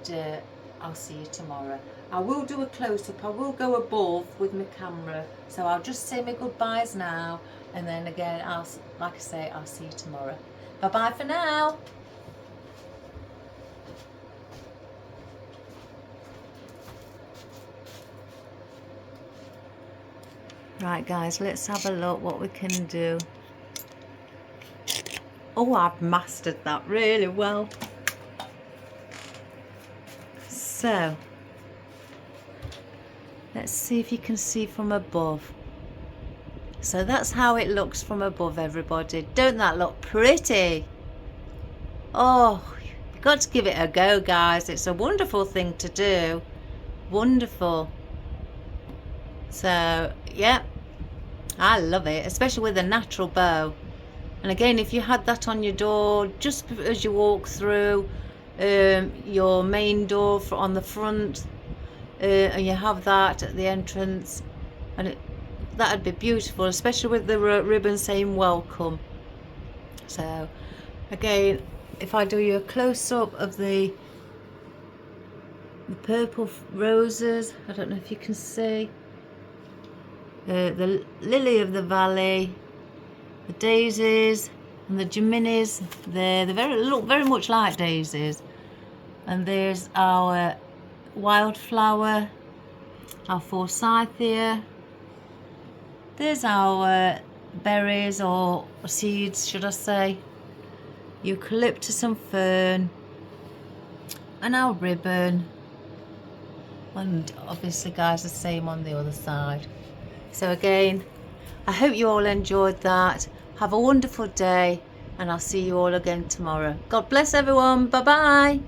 I'll see you tomorrow. I will do a close-up. I will go above with my camera, so I'll just say my goodbyes now, and then again, like I say, I'll see you tomorrow. Bye bye for now. Right, guys, let's have a look what we can do. Oh, I've mastered that really well. So let's see if you can see from above. So So that's how it looks from above, everybody. Don't that look pretty? Oh, you've got to give it a go, guys. It's a wonderful thing to do. Wonderful. So, yeah, I love it, especially with a natural bow. And again, if you had that on your door just as you walk through your main door on the front, and you have that at the entrance, and that'd be beautiful, especially with the ribbon saying welcome. So again, if I do you a close-up of the purple roses, I don't know if you can see, the lily of the valley, the daisies and the geminis, they look very much like daisies. And there's our wildflower, our forsythia. There's our berries, or seeds should I say, eucalyptus and fern, and our ribbon, and obviously guys the same on the other side. So again, I hope you all enjoyed that. Have a wonderful day, and I'll see you all again tomorrow. God bless everyone. Bye bye.